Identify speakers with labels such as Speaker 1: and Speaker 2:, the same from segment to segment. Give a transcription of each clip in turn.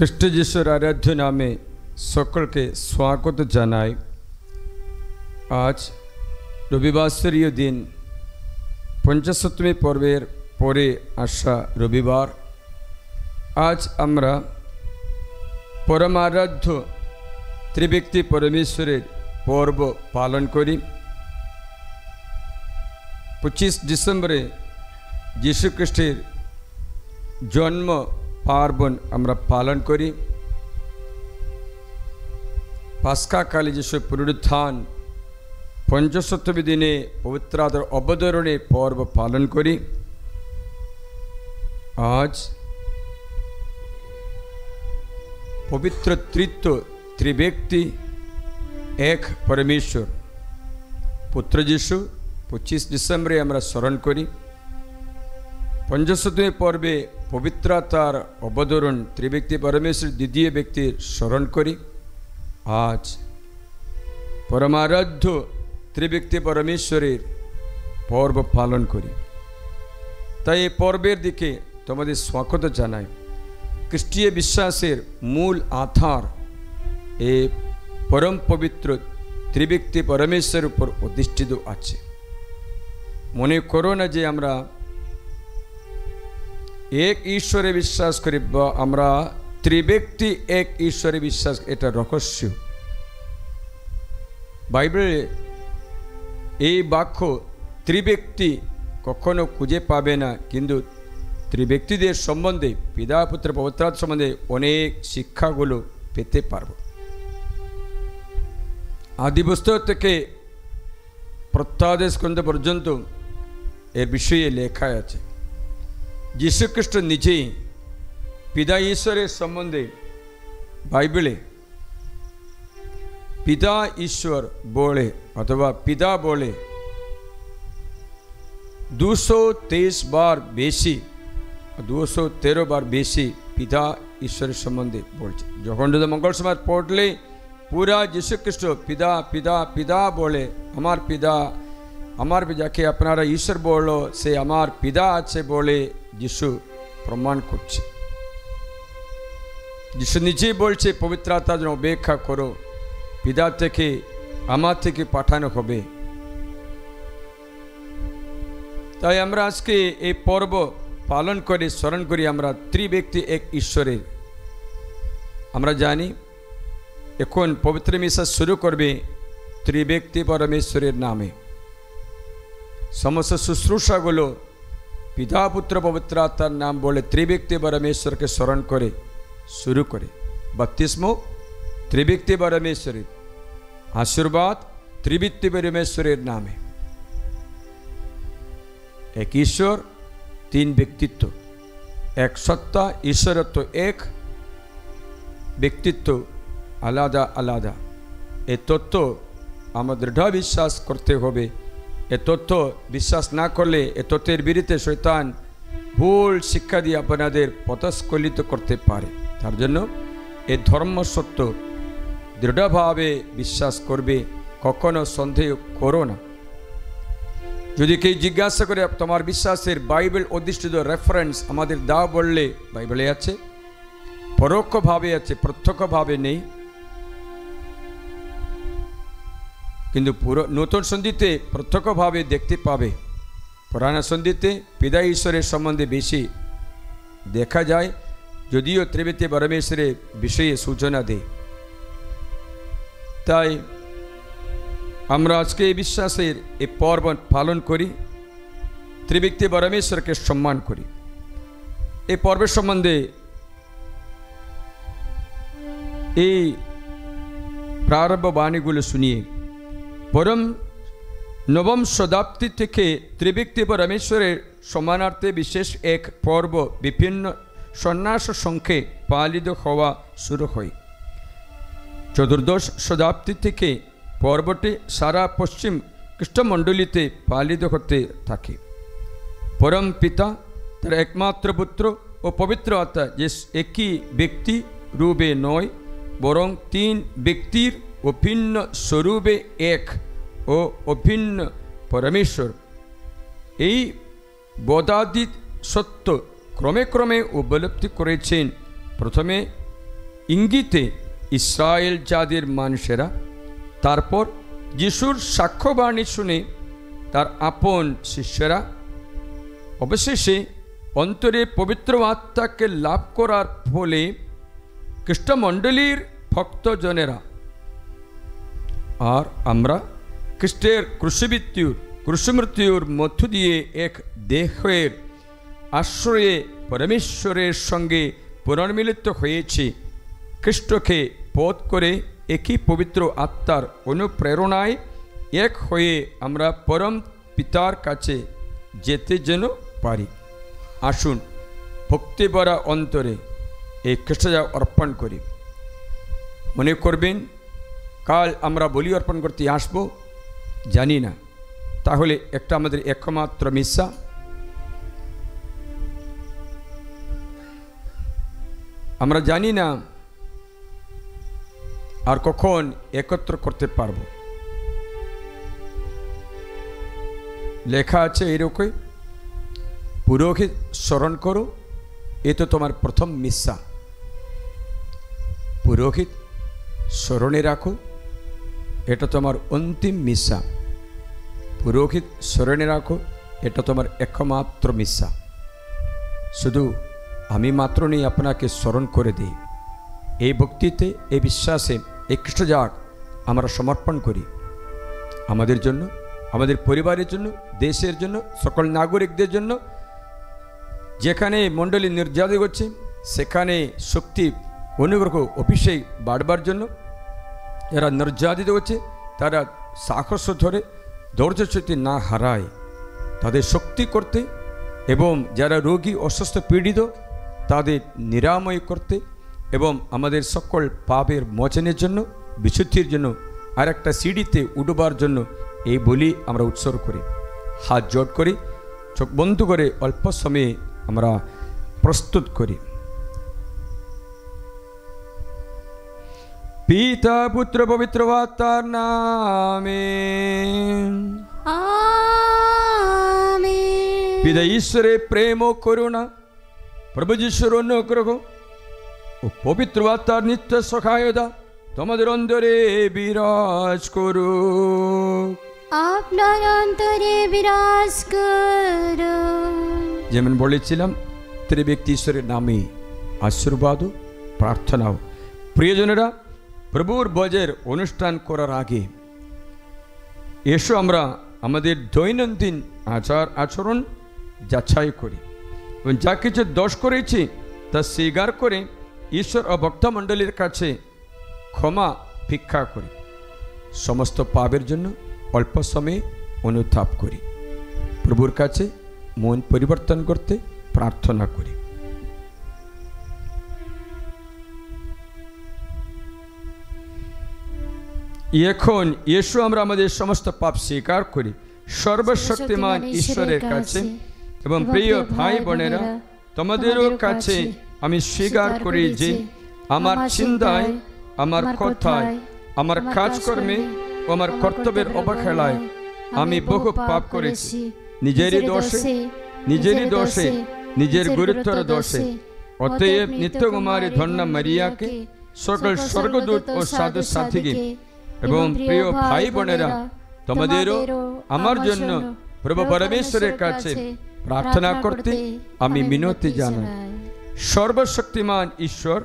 Speaker 1: খ্রিস্ট যিশুর আরাধ্য নামে সকলকে স্বাগত জানাই। আজ রবিবাসরীয় দিন, পঞ্চসপ্তমী পর্বের পরে আসা রবিবার। আজ আমরা পরমারাধ্য ত্রিব্যক্তি পরমেশ্বরের পর্ব পালন করি। 25 ডিসেম্বরে যীশু খ্রিস্টের জন্ম পার্বণ আমরা পালন করি। পাস্কাকালে যিশু পুনরুত্থান, পঞ্চসপ্তমী দিনে পবিত্র আত্মার অবতরণের পর্ব পালন করি। আজ পবিত্র তৃত্ব ত্রিব্যক্তি এক পরমেশ্বর পুত্র যিশু 25 ডিসেম্বরে আমরা স্মরণ করি। পঞ্চসপ্তমী পর্বে পবিত্র আত্মার অবতরণ ত্রিব্যক্তি পরমেশ্বর দ্বিতীয় ব্যক্তির স্মরণ করি। আজ পরমারাধ্য ত্রিব্যক্তি পরমেশ্বরের পর্ব পালন করি। তাই এই পর্বের দিকে তোমাদের স্বাগত জানাই। খ্রিস্টীয় বিশ্বাসের মূল আধার এই পরম পবিত্র ত্রিব্যক্তি পরমেশ্বরের উপর অধিষ্ঠিত আছে। মনে করো না যে আমরা এক ঈশ্বরে বিশ্বাস করি বা আমরা ত্রিব্যক্তি এক ঈশ্বরে বিশ্বাস, এটা রহস্য। বাইবেলে এই বাক্য ত্রিব্যক্তি কখনো খুঁজে পাবে না, কিন্তু ত্রিব্যক্তিদের সম্বন্ধে, পিতা পুত্র পবিত্র আত্মা সম্বন্ধে অনেক শিক্ষাগুলো পেতে পারব। আদিপুস্তক থেকে প্রত্যাদেশ গ্রন্থ পর্যন্ত এর বিষয়ে লেখা আছে। যীশুখ্রিস্ট নিজেই পিতা ঈশ্বরের সম্বন্ধে বাইবেলে পিতা ঈশ্বর বলে অথবা পিতা বলে 223 বার বেশি, 213 বার বেশি পিতা ঈশ্বরের সম্বন্ধে বলছে। যখন মঙ্গল সমাজ পড়লে পুরা যীশুখ্রিস্ট পিতা পিতা পিতা বলে, আমার পিতা, যাকে আপনারা ঈশ্বর বললো সে আমার পিতা আছে বলে যিশু প্রমাণ করছে। যিশু নিজেই বলছে পবিত্র আত্মার জন্য অপেক্ষা করো, পিতা থেকে আমার থেকে পাঠানো হবে। তাই আমরা আজকে এই পর্ব পালন করে স্মরণ করি আমরা ত্রিব্যক্তি এক ঈশ্বরের। আমরা জানি এখন পবিত্র মিশা শুরু করবে ত্রিব্যক্তি পরমেশ্বরের নামে। সমস্ত শুশ্রূষাগুলো পিতা পুত্র পবিত্র আত্মার নাম বলে ত্রিব্যক্তি পরমেশ্বরকে স্মরণ করে শুরু করে। বাপ্তিস্ম ত্রিব্যক্তি পরমেশ্বরের, আশীর্বাদ ত্রিব্যক্তি পরমেশ্বরের নামে। এক ঈশ্বর, তিন ব্যক্তিত্ব, এক সত্তা, ঈশ্বরত্ব এক, ব্যক্তিত্ব আলাদা আলাদা। এ তত্ত্ব আমাদের দৃঢ় বিশ্বাস করতে হবে। এ তথ্য বিশ্বাস না করলে এ তথ্যের বিরুদ্ধে শয়তান ভুল শিক্ষা দিয়ে আপনাদের পথস্খলিত করতে পারে। তার জন্য এ ধর্ম সত্য দৃঢ়ভাবে বিশ্বাস করবে, কখনো সন্দেহ করো না। যদি কেউ জিজ্ঞাসা করে তোমার বিশ্বাসের বাইবেল অধিষ্ঠিত রেফারেন্স আমাদের দাও বললে, বাইবেলে আছে, পরোক্ষভাবে আছে, প্রত্যক্ষভাবে নেই। কিন্তু পুরো নতুন সন্ধিতে প্রত্যক্ষভাবে দেখতে পাবে। পুরানা সন্ধিতে পিতা ঈশ্বরের সম্বন্ধে বেশি দেখা যায়, যদিও ত্রিব্যক্তি পরমেশ্বরের বিষয়ে সূচনা দেয়। তাই আমরা আজকে এই বিশ্বাসের এই পর্ব পালন করি, ত্রিব্যক্তি পরমেশ্বরকে সম্মান করি। এই পর্বের সম্বন্ধে এই প্রারম্ভ বাণীগুলো শুনিয়ে পরম নবম শতাব্দী থেকে ত্রিব্যক্তি পরমেশ্বরের সম্মানার্থে বিশেষ এক পর্ব বিভিন্ন সন্ন্যাস সংখ্যে পালিত হওয়া শুরু হয়। চতুর্দশ শতাব্দী থেকে পর্বটি সারা পশ্চিম খ্রিস্টমণ্ডলীতে পালিত হতে থাকে। পরম পিতা, তার একমাত্র পুত্র ও পবিত্র আত্মা যে একই ব্যক্তি রূপে নয়, বরং তিন ব্যক্তির অভিন্ন স্বরূপে এক ও অভিন্ন পরমেশ্বর। এই বোধাতীত সত্য ক্রমে ক্রমে উপলব্ধি করেছেন প্রথমে ইঙ্গিতে ইসরায়েল জাতির মানুষেরা তারপর যিশুর সাক্ষ্যবাণী শুনে তার আপন শিষ্যরা অবশেষে অন্তরে পবিত্র আত্মাকে লাভ করার ফলে খ্রিস্টমণ্ডলীর ভক্তজনেরা আর আমরা খ্রিস্টের ক্রুশমৃত্যুর মধ্য দিয়ে এক দেহের আশ্রয়ে পরমেশ্বরের সঙ্গে পুনর্মিলিত হয়েছি। খ্রিস্টকে পথ করে একই পবিত্র আত্মার অনুপ্রেরণায় এক হয়ে আমরা পরম পিতার কাছে যেতে যেন পারি। আসুন ভক্তি ভরা অন্তরে এই খ্রিস্টজাগ অর্পণ করি। মনে করবেন কাল আমরা বলি অর্পণ করতে আসব, জানি না, তাহলে একটা আমাদের একমাত্র মিশা আমরা জানি না আর কখন একত্র করতে পারব। লেখা আছে এরকম, পুরোহিত স্মরণ করো, এ তো তোমার প্রথম মিশা। পুরোহিত স্মরণে রাখো, এটা তোমার অন্তিম মিশা। পুরোহিত স্মরণে রাখো, এটা তোমার একমাত্র মিশা। শুধু আমি মাত্র নেই, আপনাকে স্মরণ করে দিই। এই ভক্তিতে, এই বিশ্বাসে এই খ্রিস্টজাগ আমরা সমর্পণ করি আমাদের জন্য, আমাদের পরিবারের জন্য, দেশের জন্য, সকল নাগরিকদের জন্য। যেখানে মণ্ডলী নির্যাতিত হচ্ছে সেখানে শক্তি অনুগ্রহ অভিষেক বাড়বার জন্য, যারা নির্যাতিত হচ্ছে তারা সাহস ধরে ধৈর্য শক্তি না হারায় তাদের শক্তি করতে, এবং যারা রোগী অসুস্থ পীড়িত তাদের নিরাময় করতে, এবং আমাদের সকল পাপের মোচনের জন্য, বিশুদ্ধির জন্য আর একটা সিঁড়িতে উঠবার জন্য এই বলি আমরা উৎসর্গ করি। হাত জোট করি, চোখ বন্ধ করে অল্প সময়ে আমরা প্রস্তুত করি। পিতা পুত্র পবিত্র আত্মার নামে আমেন। পিতা ঈশ্বরের প্রেম ও করুণা, প্রভু যিশুর অনুগ্রহ ও পবিত্র আত্মার নিত্য সহায়তা তোমাদের অন্তরে বিরাজ করুক।
Speaker 2: আপনার অন্তরে বিরাজ করুক।
Speaker 1: যেমন বলেছিলাম, ত্রিব্যক্তি ঈশ্বরের নামে আশীর্বাদ ও প্রার্থনাও। প্রিয়জনেরা, প্রভুর ভোজের অনুষ্ঠান করার আগে এসো আমরা আমাদের দৈনন্দিন আচার আচরণ যাচাই করি এবং যা কিছু দোষ করেছি তা স্বীকার করে ঈশ্বর ও ভক্তমণ্ডলীর কাছে ক্ষমা ভিক্ষা করি। সমস্ত পাপের জন্য অল্প সময়ে অনুতাপ করি। প্রভুর কাছে মন পরিবর্তন করতে প্রার্থনা করি। এখন এসো আমরা আমাদের সমস্ত পাপ স্বীকার করি সর্বশক্তিমান ঈশ্বরের কাছে, এবং প্রিয় ভাই বোনেরা, তোমাদেরও কাছে আমি স্বীকার করি যে আমার চিন্তায়, আমার কথায়, আমার কাজকর্মে ও আমার কর্তব্যের অবহেলায় আমি বহু পাপ করেছি। নিজেরই দোষে, নিজের গুরুত্বর দোষে। অতএব নিত্যকুমারী ধন্যা মারিয়াকে, সকল স্বর্গদূত ও সাধু সাথীকে এবং প্রিয় ভাই বোনেরা, তোমাদেরও আমার জন্য প্রভু পরমেশ্বরের কাছে প্রার্থনা করতে আমি মিনতি জানাই। সর্বশক্তিমান ঈশ্বর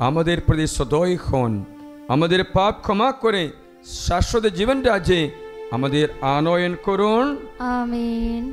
Speaker 1: আমাদের প্রতি সদয় হন, আমাদের পাপ ক্ষমা করে শাশ্বত জীবন রাজ্যে আমাদের আনয়ন করুন।
Speaker 2: আমিন।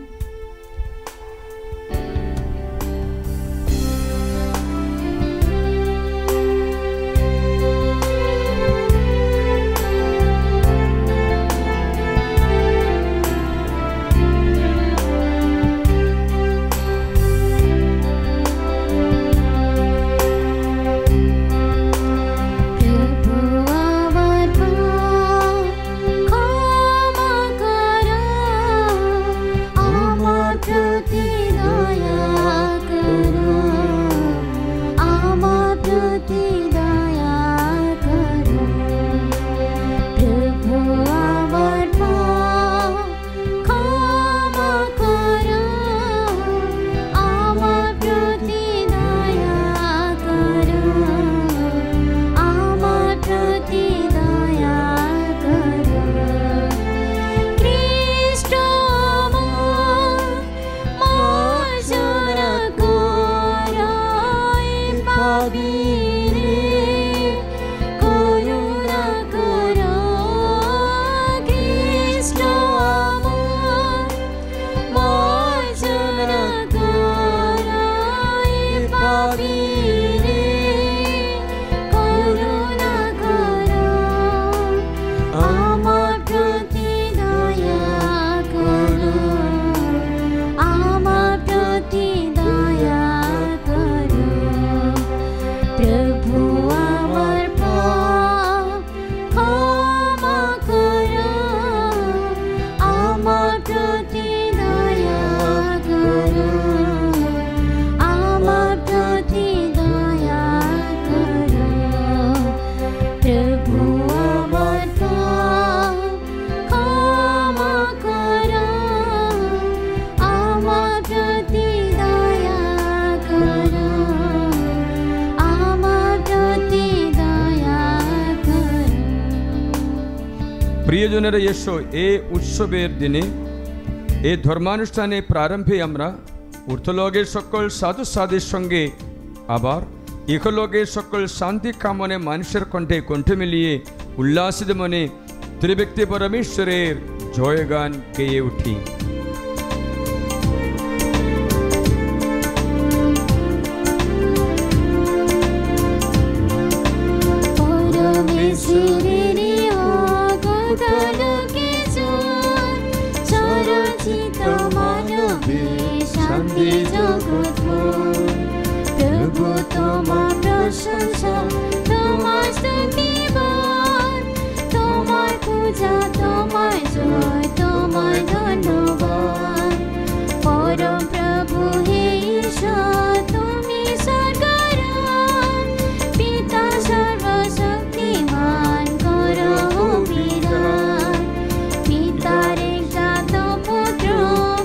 Speaker 1: প্রিয়জনেরা এসো, এই উৎসবের দিনে এই ধর্মানুষ্ঠানে প্রারম্ভে আমরা ঊর্ধ্বলোকের সকল সাধু সাধুর সঙ্গে আবার ইহলোকের সকল শান্তি কামনে মানুষের কণ্ঠে কণ্ঠ মিলিয়ে উল্লাসিত মনে ত্রিব্যক্তি পরমেশ্বরের জয়গান গেয়ে উঠি।
Speaker 2: প্রভু তোমার প্রশংসা, তোমার স্তুতিবাদ, তোমার পূজা, তোমার জয়, তোমার ধন্যবাদ। পরম প্রভু হে ঈশ্বর, তুমি স্বর্গরাজ, পিতা সর্বশক্তিমান, করো বিরাজ। পিতার একজাত পুত্র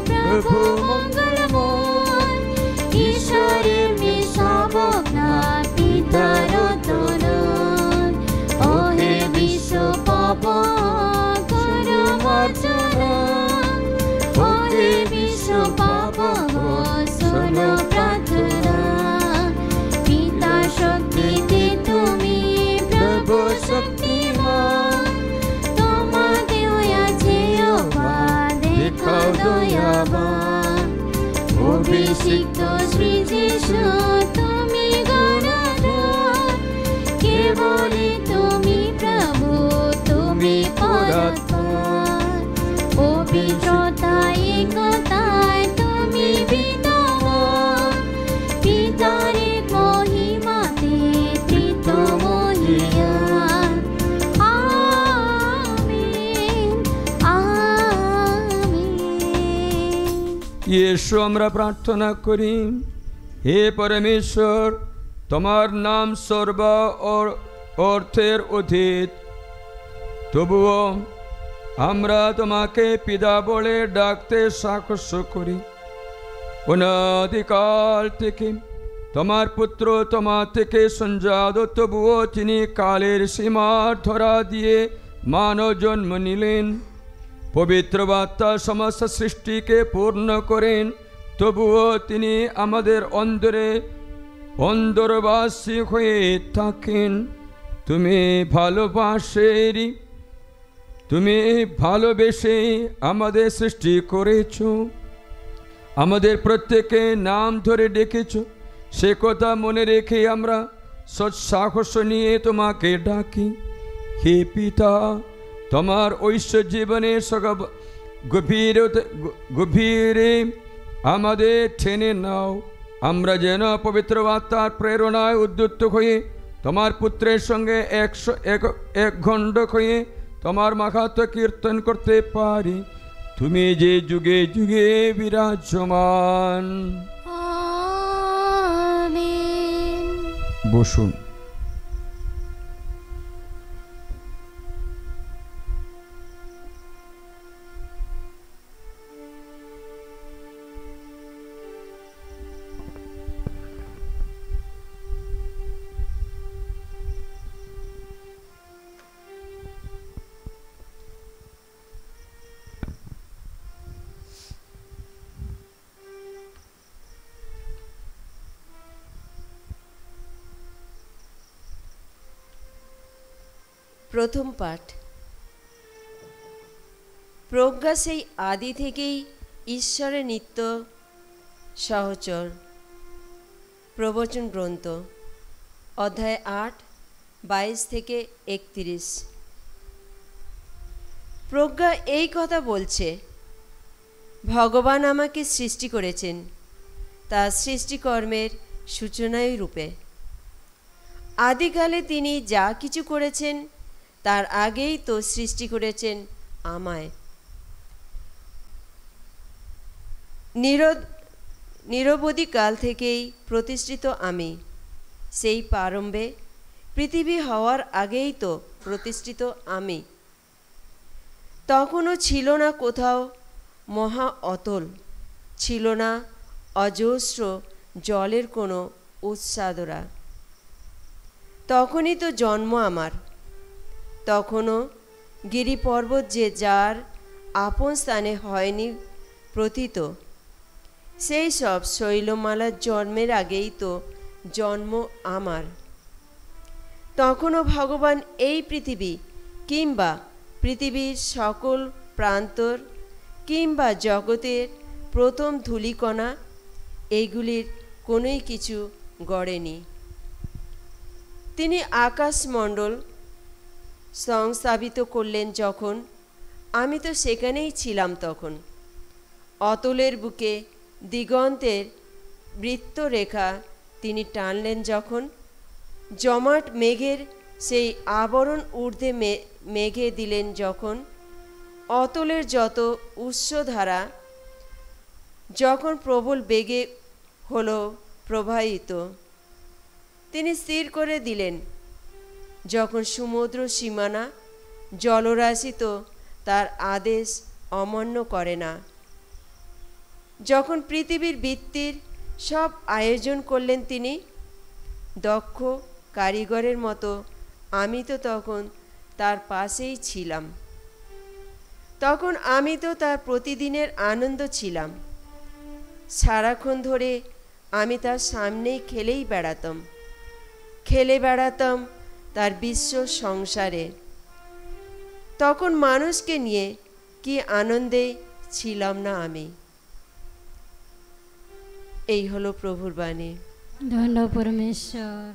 Speaker 2: প্রভু মঙ্গলময়, ঈশ্বরের মেষাবকনাথ, পিতার অতরণ। ও হে বিশ্ব পাপন করো মার্জনা, ও হে বিশ্ব পাপন শোনো প্রার্থনা। পিতার শক্তিতে তুমি প্রভু শক্তিমান, তোমাদের আছে অবাধ, দেখাও দয়াবান। অভিষিক্ত শ্রী যিশু তুমি গণধর, কেবলই তুমি প্রভু, তুমি পরাৎপর। পবিত্রতা একতায় তুমি বিদ্যমান, পিতার এক মহিমাতে ত্রিত্বমহিয়ান। আমিন, আমিন।
Speaker 1: ইয়েশু আমরা প্রার্থনা করি, হে পরমেশ্বর, তোমার নাম সর্ব অর্থের অতীত, তবুও আমরা তোমাকে পিতা বলে ডাকতে সাহস করি। অনাদিকাল থেকে তোমার পুত্র তোমার থেকে সঞ্জাত, তবুও তিনি কালের সীমার ধরা দিয়ে মানব জন্ম নিলেন। পবিত্র বার্তা সমস্ত সৃষ্টিকে পূর্ণ করেন, তবুও তিনি আমাদের অন্তরবাসী হয়ে থাকেন। তুমি ভালোবেসে আমাদের সৃষ্টি করেছ, আমাদের প্রত্যেকে নাম ধরে ডেকেছ। সে কথা মনে রেখে আমরা সৎসাহস নিয়ে তোমাকে ডাকি। হে পিতা, তোমার ঐশ্বর জীবনের গভীরে আমাদের টেনে নাও, আমরা যেন পবিত্র আত্মার প্রেরণায় উদ্যুক্ত হয়ে তোমার পুত্রের সঙ্গে এক ঘণ্ট হয়ে তোমার মাহাত্ম কীর্তন করতে পারি। তুমি যে যুগে যুগে বিরাজমান।
Speaker 2: আমিন।
Speaker 1: বসুন।
Speaker 3: প্রথম পাঠ। প্রজ্ঞা সেই আদি থেকেই ঈশ্বরের নিত্য সহচর। প্রবচন গ্রন্থ, অধ্যায় 8, 22 থেকে 31। প্রজ্ঞা এই কথা বলছে, ভগবান আমাকে সৃষ্টি করেছেন তার সৃষ্টিকর্মের সূচনায় রূপে। আদিকালে তিনি যা কিছু করেছেন তার আগেই তো সৃষ্টি করেছেন আমায়। নিরবধি কাল থেকেই প্রতিষ্ঠিত আমি, সেই প্রারম্ভে পৃথিবী হওয়ার আগেই তো প্রতিষ্ঠিত আমি। তখনও ছিল না কোথাও মহা অতল, ছিল না অজস্র জলের কোনো উৎসাদরা। তখনই তো জন্ম আমার, তখনও গিরি পর্বত যে যার আপন স্থানে হয়নি প্রতীত, সেই সব শৈলমালার জন্মের আগেই তো জন্ম আমার। তখনও ভগবান এই পৃথিবী কিংবা পৃথিবীর সকল প্রান্তর কিংবা জগতের প্রথম ধূলিকণা এইগুলির কোনোই কিছু গড়েনি। তিনি আকাশমণ্ডল সংস্থাপিত করলেন যখন, আমি তো সেখানেই ছিলাম তখন। অতলের বুকে দিগন্তের বৃত্তরেখা তিনি টানলেন যখন, জমাট মেঘের সেই আবরণ ঊর্ধ্বে মেঘে দিলেন যখন, অতলের যত উৎসধারা যখন প্রবল বেগে হলো প্রবাহিত, তিনি স্থির করে দিলেন যখন সমুদ্র সীমানা জলরাশি তো তার আদেশ অমান্য করে না। যখন পৃথিবীর ভিত্তির সব আয়োজন করলেন তিনি দক্ষ কারিগরের মতো, আমি তো তখন তার পাশেই ছিলাম। তখন আমি তো তার প্রতিদিনের আনন্দ ছিলাম। সারাক্ষণ ধরে আমি তার সামনেই খেলে বেড়াতাম তার বিশ্ব সংসারে। তখন মানুষকে নিয়ে কি আনন্দে ছিলাম না আমি। এই হলো প্রভুর বাণী।
Speaker 2: ধন্য পরমেশ্বর।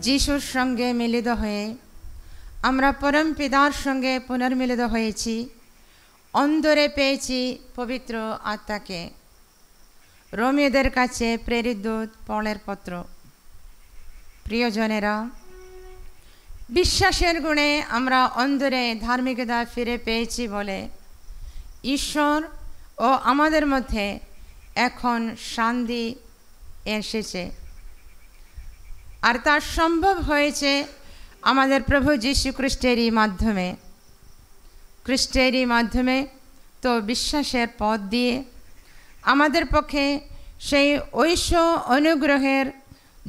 Speaker 4: যিশুর সঙ্গে মিলিত হয়ে আমরা পরম পিতার সঙ্গে পুনর্মিলিত হয়েছি, অন্তরে পেয়েছি পবিত্র আত্মাকে। রোমীয়দের কাছে প্রেরিত দূত পলের পত্র। প্রিয়জনেরা, বিশ্বাসের গুণে আমরা অন্তরে ধার্মিকতা ফিরে পেয়েছি বলে ঈশ্বর ও আমাদের মধ্যে এখন শান্তি এসেছে। আর তা সম্ভব হয়েছে আমাদের প্রভু যীশু খ্রিস্টেরই মাধ্যমে তো বিশ্বাসের পথ দিয়ে আমাদের পক্ষে সেই ঐশ্ব অনুগ্রহের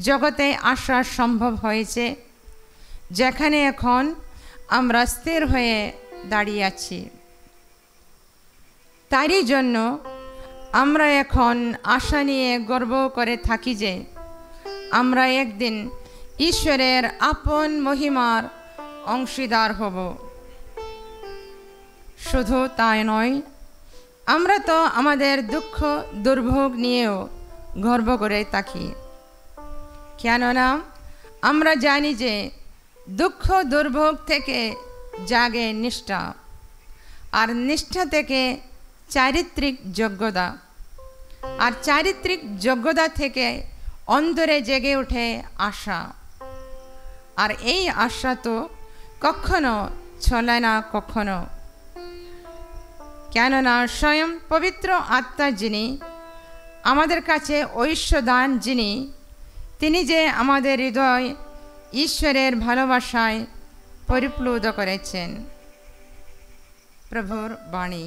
Speaker 4: জগতে আসা সম্ভব হয়েছে, যেখানে এখন আমরা স্থির হয়ে দাঁড়িয়ে আছি। তারই জন্য আমরা এখন আশা নিয়ে গর্ব করে থাকি যে আমরা একদিন ঈশ্বরের আপন মহিমার অংশীদার হব। শুধু তাই নয়, আমরা তো আমাদের দুঃখ দুর্ভোগ নিয়েও গর্ব করে থাকি, কেননা আমরা জানি যে দুঃখ দুর্ভোগ থেকে জাগে নিষ্ঠা, আর নিষ্ঠা থেকে চারিত্রিক যোগ্যতা, আর চারিত্রিক যোগ্যতা থেকে অন্তরে জেগে ওঠে আশা। আর এই আশা তো কখনো ছলে না কখনো, কেননা স্বয়ং পবিত্র আত্মা যিনি আমাদের কাছে ঐশ্বদান, তিনি যে আমাদের হৃদয় ঈশ্বরের ভালোবাসায় পরিপ্লুত করেছেন। প্রভুর বাণী।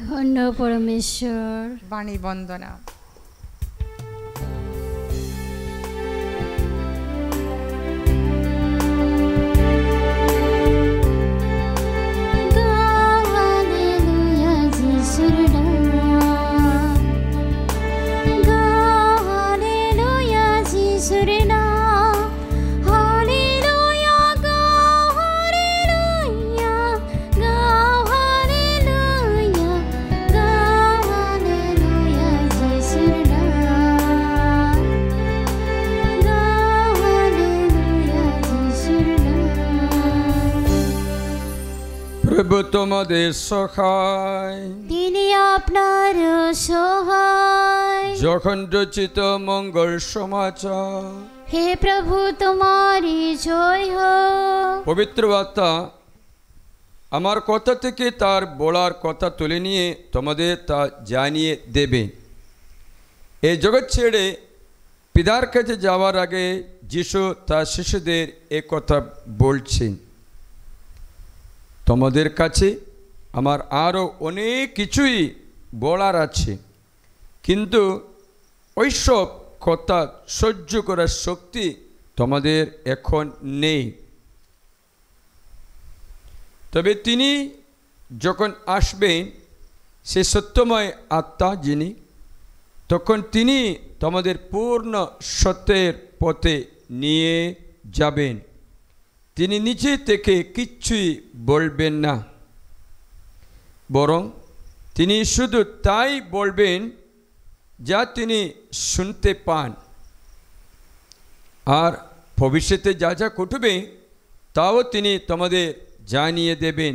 Speaker 2: ধন্য পরমেশ্বর।
Speaker 4: বাণী বন্দনা।
Speaker 1: প্রভু তোমাদের সহায়,
Speaker 2: তিনি আপনার সহায়।
Speaker 1: যখন রচিত মঙ্গল সমাচার।
Speaker 2: হে প্রভু, তোমারই জয় হোক।
Speaker 1: পবিত্র আত্মা আমার কথা থেকে তার বলার কথা তুলে নিয়ে তোমাদের তা জানিয়ে দেবে। এই জগৎ ছেড়ে পিতার কাছে যাওয়ার আগে যিশু তার শিশুদের এ কথা বলছেন, তোমাদের কাছে আমার আরও অনেক কিছুই বলার আছে, কিন্তু ওইসব কথা সহ্য করার শক্তি তোমাদের এখন নেই। তবে তিনি যখন আসবেন, সে সত্যময় আত্মা যিনি, তখন তিনি তোমাদের পূর্ণ সত্যের পথে নিয়ে যাবেন। তিনি নিজে থেকে কিচ্ছুই বলবেন না, বরং তিনি শুধু তাই বলবেন যা তিনি শুনতে পান, আর ভবিষ্যতে যা যা ঘটবে তাও তিনি তোমাদের জানিয়ে দেবেন।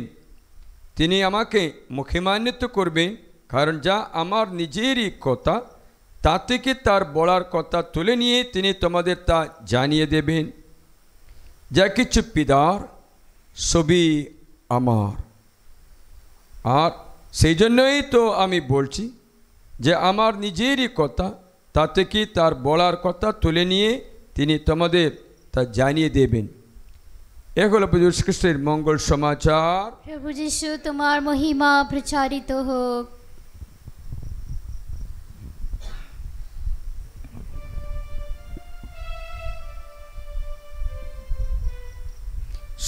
Speaker 1: তিনি আমাকে মহিমান্বিত করবেন, কারণ যা আমার নিজেরই কথা তা থেকে তার বলার কথা তুলে নিয়ে তিনি তোমাদের তা জানিয়ে দেবেন। যা কিছু পিতার সবই আমার। আর সেই জন্যই তো আমি বলছি যে আমার নিজেরই কথা তা থেকে তার বলার কথা তুলে নিয়ে তিনি তোমাদের তা জানিয়ে দেবেন। এ হলো প্রভু যীশু খ্রিস্টের মঙ্গল সমাচার।
Speaker 2: প্রভু যীশু, তোমার মহিমা প্রচারিত হোক।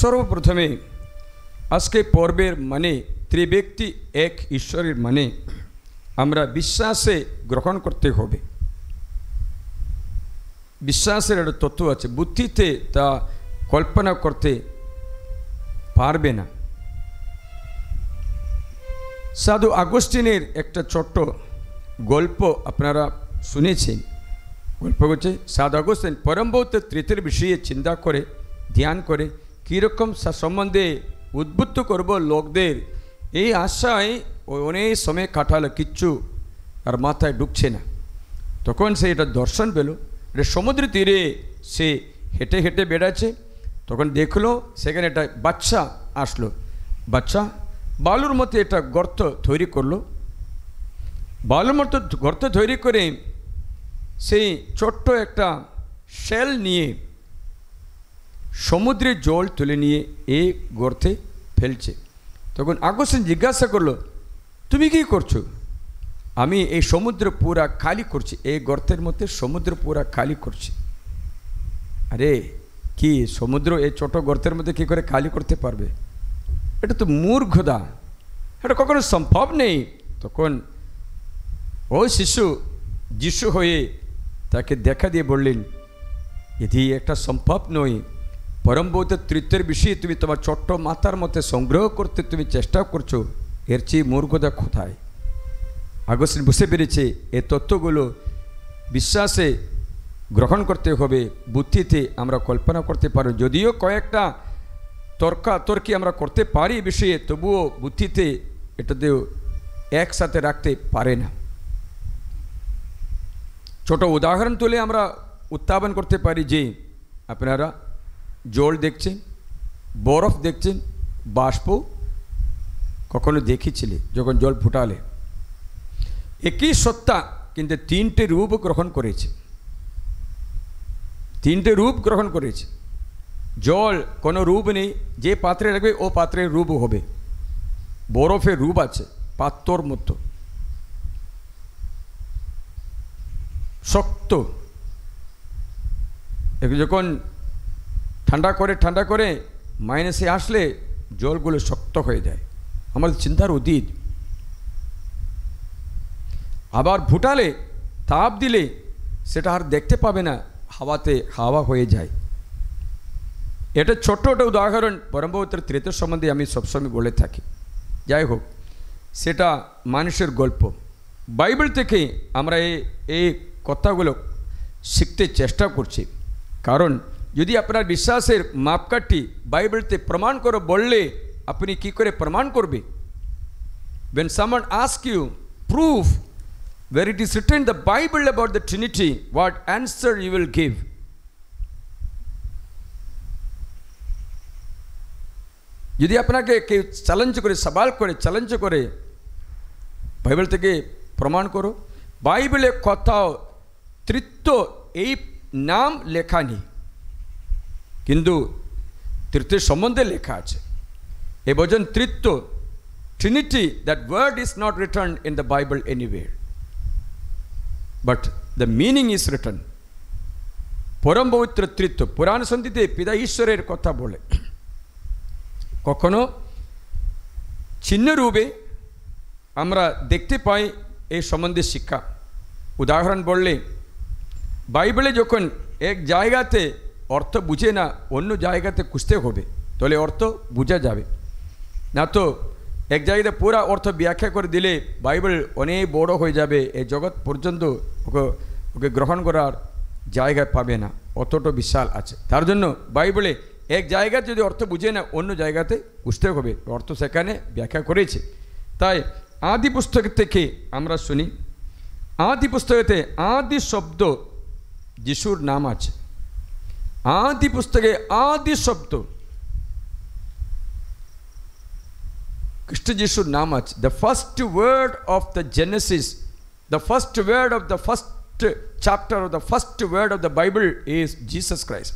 Speaker 1: সর্বপ্রথমে আজকে পর্বের মানে ত্রিব্যক্তি এক ঈশ্বরের মানে আমরা বিশ্বাসে গ্রহণ করতে হবে। বিশ্বাসের একটা তত্ত্ব আছে, বুদ্ধিতে তা কল্পনা করতে পারবে না। সাধু আগস্টিনের একটা ছোট্ট গল্প আপনারা শুনেছেন। গল্প হচ্ছে সাধু আগস্টিন পরমভৌত তৃতীয় বিষয়ে চিন্তা করে ধ্যান করে কীরকম সম্বন্ধে উদ্বুদ্ধ করব লোকদের, এই আশায় অনেক সময় কাটালো, কিচ্ছু আর মাথায় ঢুকছে না। তখন সে এটা দর্শন পেল, এটা সমুদ্র তীরে সে হেঁটে হেঁটে বেড়াচ্ছে। তখন দেখলো সেখানে একটা বাচ্চা আসলো। বাচ্চা বালুর মতো একটা গর্ত তৈরি করলো। বালুর মতো গর্ত তৈরি করে সেই ছোট্ট একটা শেল নিয়ে সমুদ্রের জল তুলে নিয়ে এই গর্তে ফেলছে। তখন আগস্টিন জিজ্ঞাসা করলো, তুমি কি করছো? আমি এই সমুদ্র পুরা খালি করছি, এই গর্তের মধ্যে সমুদ্র পুরা খালি করছি। আরে কি সমুদ্র এই ছোট গর্তের মধ্যে কী করে খালি করতে পারবে? এটা তো মূর্খতা, এটা কখনো সম্ভব নেই। তখন ওই শিশু যিশু হয়ে তাকে দেখা দিয়ে বললেন, এটি একটা সম্ভব নয়, পরমভৌত তৃতীয়ের বিষয়ে তুমি তোমার ছোট্ট মাথার মধ্যে সংগ্রহ করতে তুমি চেষ্টা করছো, এর চেয়ে মূর্খতা কোথায়? আগস্টিন বুঝতে পেরেছে এই তথ্যগুলো বিশ্বাসে গ্রহণ করতে হবে, বুদ্ধিতে আমরা কল্পনা করতে পারি। যদিও কয়েকটা তর্কাতর্কি আমরা করতে পারি বিষয়ে, তবুও বুদ্ধিতে এটাতেও একসাথে রাখতে পারে না। ছোট উদাহরণ তুলে আমরা উত্থাপন করতে পারি যে আপনারা জল দেখছেন, বরফ দেখছেন, বাষ্প কখনো দেখেছিলে যখন জল ফুটালে? একই সত্তা কিন্তু তিনটে রূপ গ্রহণ করেছে, তিনটে রূপ গ্রহণ করেছে। জল কোনো রূপ নেই, যে পাত্রে রাখবে ও পাত্রের রূপ হবে। বরফের রূপ আছে পাত্রর মতো, শক্ত। যখন ঠান্ডা করে মাইনাসে আসলে জলগুলো শক্ত হয়ে যায়, আমাদের চিন্তার অতীত। আবার ফুটালে তাপ দিলে সেটা আর দেখতে পাবে না, হাওয়াতে হাওয়া হয়ে যায়। এটা ছোট্ট একটা উদাহরণ পরমভৌত তৃতীয় সম্বন্ধে আমি সবসময় বলে থাকি। যাই হোক, সেটা মানুষের গল্প। বাইবেল থেকে আমরা এই কথাগুলো শিখতে চেষ্টা করছি, কারণ যদি আপনার বিশ্বাসের মাপকাঠি বাইবেলতে প্রমাণ করো বললে আপনি কি করে প্রমাণ করবে? when someone asks you proof where it is written in the Bible about the Trinity, what answer you will give? যদি আপনাকে কেউ চ্যালেঞ্জ করে, সওয়াল করে, চ্যালেঞ্জ করে বাইবেল থেকে প্রমাণ করো, বাইবেলে কোথাও তৃতীয় এই নাম লেখা নেই, কিন্তু তৃতীয় সম্বন্ধে লেখা আছে। এই বচন তৃতীয়, Trinity, that word is not written in the Bible anywhere, but the meaning is written. পরম পবিত্র তৃতীয় পুরাণ সন্ধিতে পিতা ঈশ্বরের কথা বলে, কখনো চিহ্ন রূপে আমরা দেখতে পাই এই সম্বন্ধে শিক্ষা। উদাহরণ বললে, বাইবেলে যখন এক জায়গাতে অর্থ বুঝে না অন্য জায়গাতে খুঁজতে হবে, তাহলে অর্থ বোঝা যাবে না। তো এক জায়গাতে পুরা অর্থ ব্যাখ্যা করে দিলে বাইবেল অনেক বড় হয়ে যাবে, এই জগৎ পর্যন্ত ওকে গ্রহণ করার জায়গা পাবে না, অতটা বিশাল আছে। তার জন্য বাইবেলে এক জায়গায় যদি অর্থ বুঝে না অন্য জায়গাতে বুঝতে হবে, অর্থ সেখানে ব্যাখ্যা করেছে। তাই আদি পুস্তক থেকে আমরা শুনি, আদি পুস্তকেতে আদি শব্দ যিশুর নাম আছে। আদি পুস্তকে আদি শব্দ খ্রিস্ট যিশুর নাম আছে। The first word of the Genesis, the first word of the first chapter of the first word of the Bible is Jesus Christ.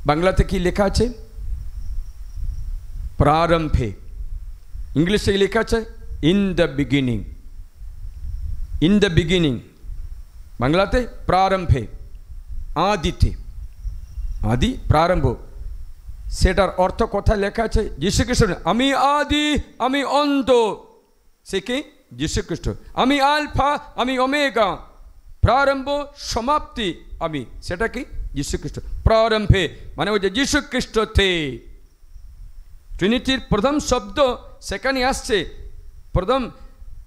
Speaker 1: বাংলাতে কি লেখা আছে? প্রারম্ভে। ইংলিশে লেখা আছে in the beginning. In the beginning বাংলাতে প্রারম্ভে, আদিতে, আদি প্রারম্ভ। সেটার অর্থ কথা লেখা আছে যীশুখ্রিস্ট, আমি আদি আমি অন্ত। সে কি? যীশুখ্রিস্ট। আমি আলফা আমি ওমেগা, প্রারম্ভ সমাপ্তি আমি, সেটা কি? যীশুখ্রিস্ট। প্রারম্ভে মানে ওই যে যীশুখ্রিস্টতে, ট্রিনিটির প্রথম শব্দ সেখানে আসছে, প্রথম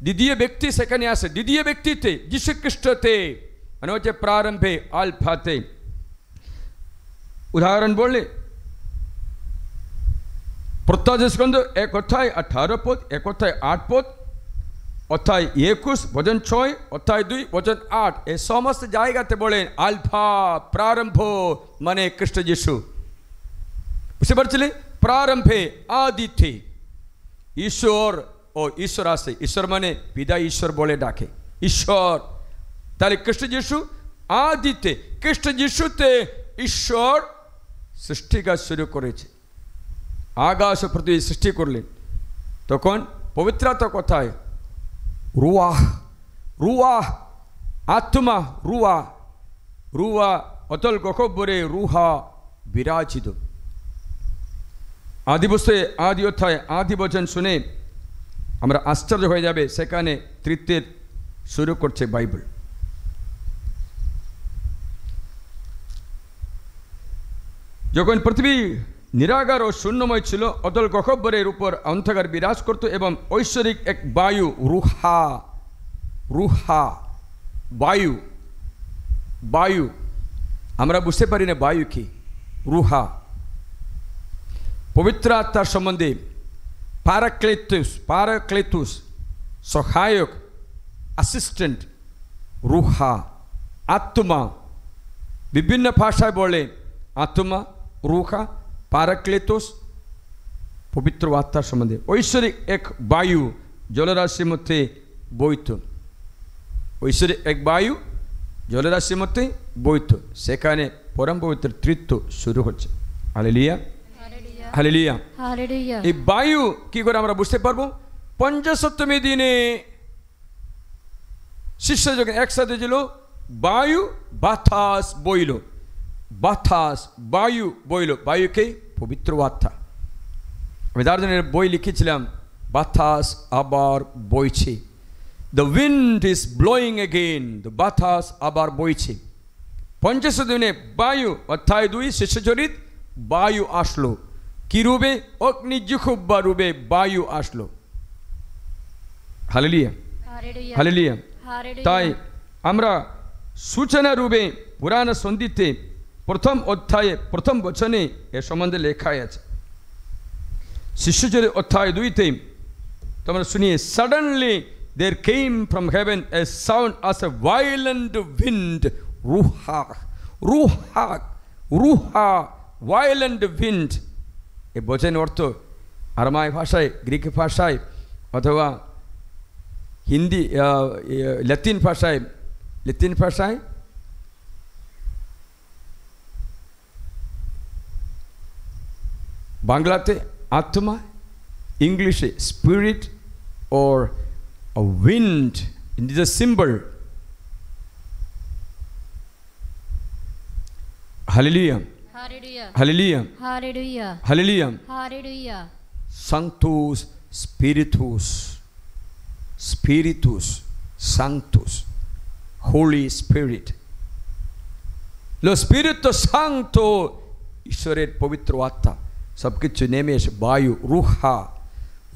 Speaker 1: দ্বিতীয় ব্যক্তি সেখানে আসে, দ্বিতীয় ব্যক্তিতে যীশুখ্রিস্টতে, মানে হচ্ছে প্রারম্ভে, আলফাতে। উদাহরণ বললে প্রত্যাদেশগন্ধ 1 অধ্যায় 18 পদ, 1 অধ্যায় 8 পদ, অধ্যায় 21 বচন 6, অধ্যায় 2 বচন 8, এই সমস্ত জায়গাতে বলেন আলফা, প্রারম্ভ মানে খ্রিস্ট যিশু। বুঝতে পারছিলেন? প্রারম্ভে, আদিতে ঈশ্বর ও ঈশ্বর আসে। ঈশ্বর মানে পিতা ঈশ্বর বলে ডাকে, ঈশ্বর। তাহলে খ্রিস্ট যিশু আদিতে, খ্রিস্ট যিশুতে ঈশ্বর সৃষ্টি কাজ শুরু করেছে, আকাশ ও পৃথিবী সৃষ্টি করলেন, তখন পবিত্রতা কোথায়? রুয়াহ, রুয়াহ, আত্মা, রুয়া, রুয়া অতল গহ্বরে রুহা বিরাজিত। আদি পুস্তকে আদি অধ্যায় আদি বচন শুনে আমরা আশ্চর্য হয়ে যাবে, সেখানে তৃতীয় শুরু করছে বাইবেল। যখন পৃথিবী নিরাকার ও শূন্যময় ছিল, অতল গহ্বরের উপর অন্ধকার বিরাজ করত এবং ঐশ্বরিক এক বায়ু, রুহা, রুহা, বায়ু, বায়ু, আমরা বুঝতে পারি না বায়ু কি, রুহা, পবিত্র আত্মার সম্বন্ধে প্যারাক্লেতুস, প্যারাক্লেতুস সহায়ক, অ্যাসিস্ট্যান্ট, রুহা, আত্মা, বিভিন্ন ভাষায় বলে আত্মা, রুহা, প্যারাক্লেতুস, পবিত্র আত্মার সম্বন্ধে। ঐশ্বরিক এক বায়ু জলরাশির মধ্যে বইত, ঐশ্বরিক এক বায়ু জলরাশির মধ্যে বইত, সেখানে পরম পবিত্র তৃত্ব শুরু হচ্ছে। Hallelujah, hallelujah,
Speaker 2: hallelujah.
Speaker 1: এই বায়ু কি করে আমরা বুঝতে পারবো? পঞ্চসপ্তমী দিনে শিষ্য যখন একসাথে ছিল, বায়ু বাতাস বইল, বাতাস বায়ু বইল, বায়ুকে পবিত্র আত্মা। আমি তার জন্য বই লিখেছিলাম, বাতাস আবার বইছে, the wind is blowing again, the বাতাস আবার বইছে। পঞ্চসপ্তমী দিনে বায়ু, অধ্যায় 2 শিষ্যচরিত, বায়ু আসলো, কি রূপে? অগ্নিজিহ্বা রূপে বায়ু আসলো। Hallelujah, hallelujah. তাই আমরা সূচনা রূপে পুরাণ সন্ধিতে প্রথম অধ্যায়ে প্রথম বচনে এ সম্বন্ধে লেখাই আছে। শিষ্যচরিত অধ্যায় 2-তে তোমরা শুনিয়ে, suddenly there came from heaven a sound as a violent wind, ruha, ruha, ruha, violent wind। এই বচনের অর্থ আরামায় ভাষায়, গ্রিক ভাষায় অথবা হিন্দি, ল্যাটিন ভাষায়, ল্যাটিন ভাষায় বাংলাতে আত্মা, ইংলিশে spirit or a wind, it is a symbol. Hallelujah,
Speaker 2: Hallelujah,
Speaker 1: hallelujah,
Speaker 2: Hallelujah,
Speaker 1: hallelujah.
Speaker 2: Hallelujah.
Speaker 1: Sanctus Spiritus, Spiritus Sanctus, Holy Spirit, lo Spirito Santo, ঈশ্বরের পবিত্র আত্মা সব কিছু নেমে এসে বায়ু, রুহা,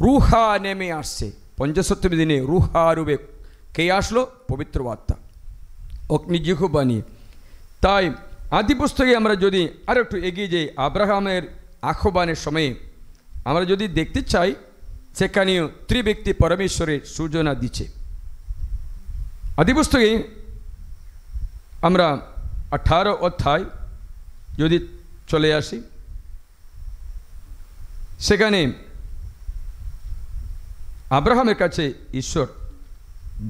Speaker 1: রুহা নেমে আসছে। পঞ্চসপ্তমী দিনে রুহা রূপে কে আসলো? পবিত্র আত্মা, অগ্নিজিহ্বা নিয়ে। তাই আদি পুস্তকে আমরা যদি আরো একটু এগিয়ে যাই, আব্রাহামের আহ্বানের সময়ে আমরা যদি দেখতে চাই, সেখানেও ত্রিব্যক্তি পরমেশ্বরের সূচনা দিচ্ছে। আদি পুস্তকে আমরা 18 অধ্যায় যদি চলে আসি, সেখানে আব্রাহামের কাছে ঈশ্বর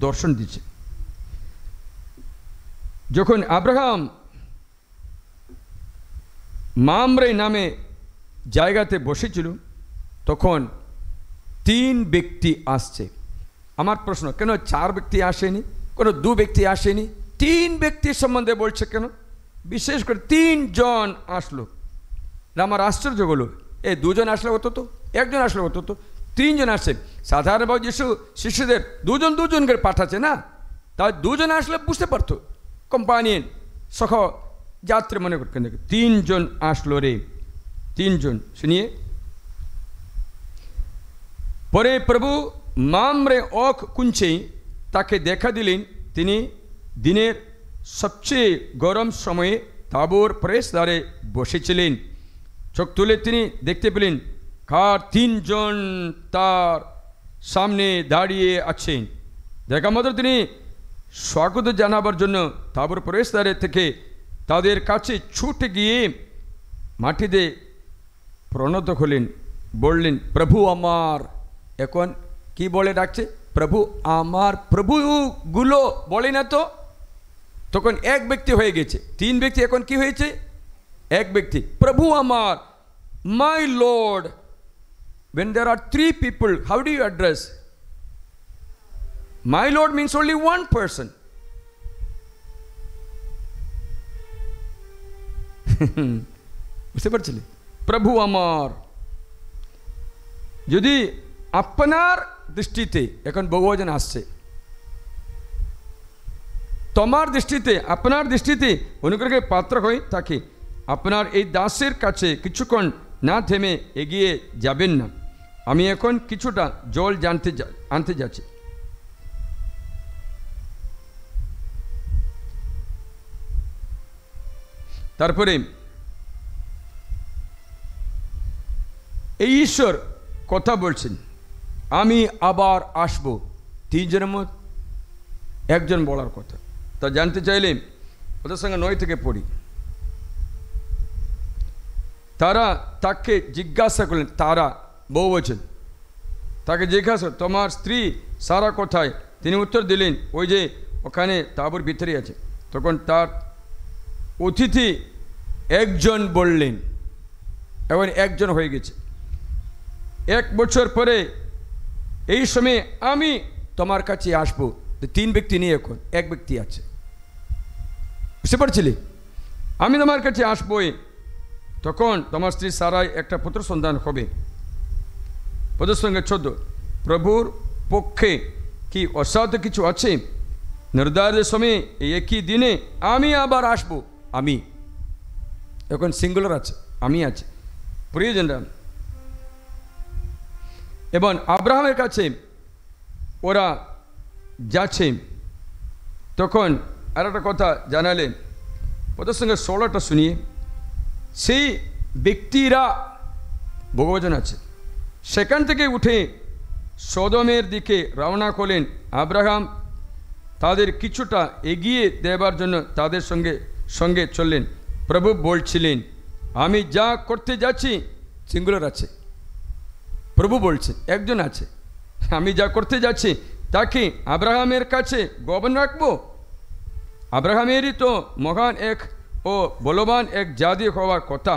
Speaker 1: দর্শন দিচ্ছে। যখন আব্রাহাম মামরে নামে জায়গাতে বসেছিল, তখন 3 ব্যক্তি আসছে। আমার প্রশ্ন, কেন 4 ব্যক্তি আসেনি, কোনো 2 ব্যক্তি আসেনি, 3 ব্যক্তির সম্বন্ধে বলছে কেন? বিশেষ করে 3 জন আসলো। আমার আশ্চর্য হলো, এই 2 জন আসলে হতো তো, 1 জন আসলে হতো তো, 3 জন আসছে। সাধারণভাবে যিশু শিষ্যদের 2 জন করে পাঠাচ্ছে না, তাই 2 জন আসলে বুঝতে পারতো, কোম্পানিয়ন সহ যাত্রী মনে করতেন। 3 জন আসলো রে, 3 জন। শুনিয়ে, পরে প্রভু মামরে ওক কুঞ্চে তাকে দেখা দিলেন। তিনি দিনের সবচেয়ে গরম সময়ে তাবর প্রবেশদ্বারে বসেছিলেন। চোখ তুলে তিনি দেখতে পেলেন কার 3 জন তার সামনে দাঁড়িয়ে আছেন। দেখা মাত্র তিনি স্বাগত জানাবার জন্য তাবর প্রবেশদ্বারে থেকে তাদের কাছে ছুটে গিয়ে মাটিতে প্রণত হলেন, বললেন, প্রভু আমার। এখন কি বলে ডাকছে? প্রভু আমার। প্রভুগুলো বলে না তো, তখন 1 ব্যক্তি হয়ে গেছে, 3 ব্যক্তি এখন কি হয়েছে? এক ব্যক্তি, প্রভু আমার, my Lord. When there are three people, how do you address? My Lord means only one person. বুঝতে পারছিলেন? প্রভু আমার। যদি আপনার দৃষ্টিতে, এখন বহুবচন আসছে, তোমার দৃষ্টিতে, আপনার দৃষ্টিতে অনুগ্রহের পাত্র হয়ে থাকে, আপনার এই দাসের কাছে কিছুক্ষণ না থেমে এগিয়ে যাবেন না? আমি এখন কিছুটা জল আনতে যাচ্ছি। তারপরে এই ঈশ্বর কথা বলছেন, আমি আবার আসব। তিনজনের মধ্যে একজন বলার কথা। তা জানতে চাইলে ওদের সঙ্গে 9 থেকে পড়ি। তারা তাকে জিজ্ঞাসা করলেন, তারা বহুবচন, তাকে জিজ্ঞাসা, তোমার স্ত্রী সারা কোথায়? তিনি উত্তর দিলেন, ওই যে ওখানে তাঁবুর ভিতরে আছে। তখন তার অতিথি একজন বললেন, এখন একজন হয়ে গেছে। 1 বছর পরে এই সময় আমি তোমার কাছে আসবো। 3 ব্যক্তি নিয়ে এখন 1 ব্যক্তি আছে। বুঝতে পারছিলি? আমি তোমার কাছে আসবোই, তখন তোমার স্ত্রী সারাই একটা পুত্র সন্তান হবে। পদের সঙ্গে 14, প্রভুর পক্ষে কি অসাধ্য কিছু আছে? নির্ধারিত সময়ে একই দিনে আমি আবার আসবো। আমি এখন সিঙ্গুলার আছে, আমি আছে, প্রিয়জনরা। এবং আব্রাহামের কাছে ওরা যাচ্ছে, তখন আর একটা কথা জানালেন। ওদের সঙ্গে 16টা শুনিয়ে, সেই ব্যক্তিরা, বহুবচন আছে, সেখান থেকে উঠে সদমের দিকে রওনা করলেন। আব্রাহাম তাদের কিছুটা এগিয়ে দেবার জন্য তাদের সঙ্গে চললেন। প্রভু বলছিলেন, আমি যা করতে যাচ্ছি, সিঙ্গুলার আছে, প্রভু বলছেন, একজন আছে, আমি যা করতে যাচ্ছি তাকে আব্রাহামের কাছে গোপন রাখবো। আব্রাহামেরই তো মহান এক ও বলবান এক জাতি হওয়ার কথা,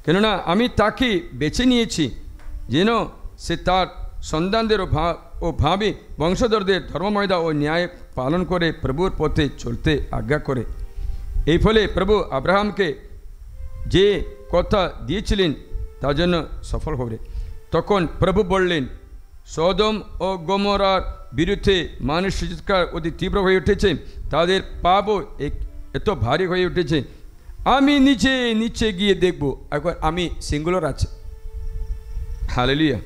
Speaker 1: কেননা আমি তাকে বেছে নিয়েছি যেন সে তার সন্তানদের ও ভাবি বংশধরদের ধর্মময়দা ও ন্যায় পালন করে প্রভুর পথে চলতে আজ্ঞা করে। এই ফলে প্রভু আব্রাহামকে যে কথা দিয়েছিলেন তার জন্য সফল হবে। তখন প্রভু বললেন, সদম ও গমরার বিরুদ্ধে মানুষের চিৎকার অতি তীব্র হয়ে উঠেছে, তাদের পাপও এত ভারী হয়ে উঠেছে, আমি নিচে গিয়ে দেখব। এখন আমি সিঙ্গুলার আছে। Hallelujah,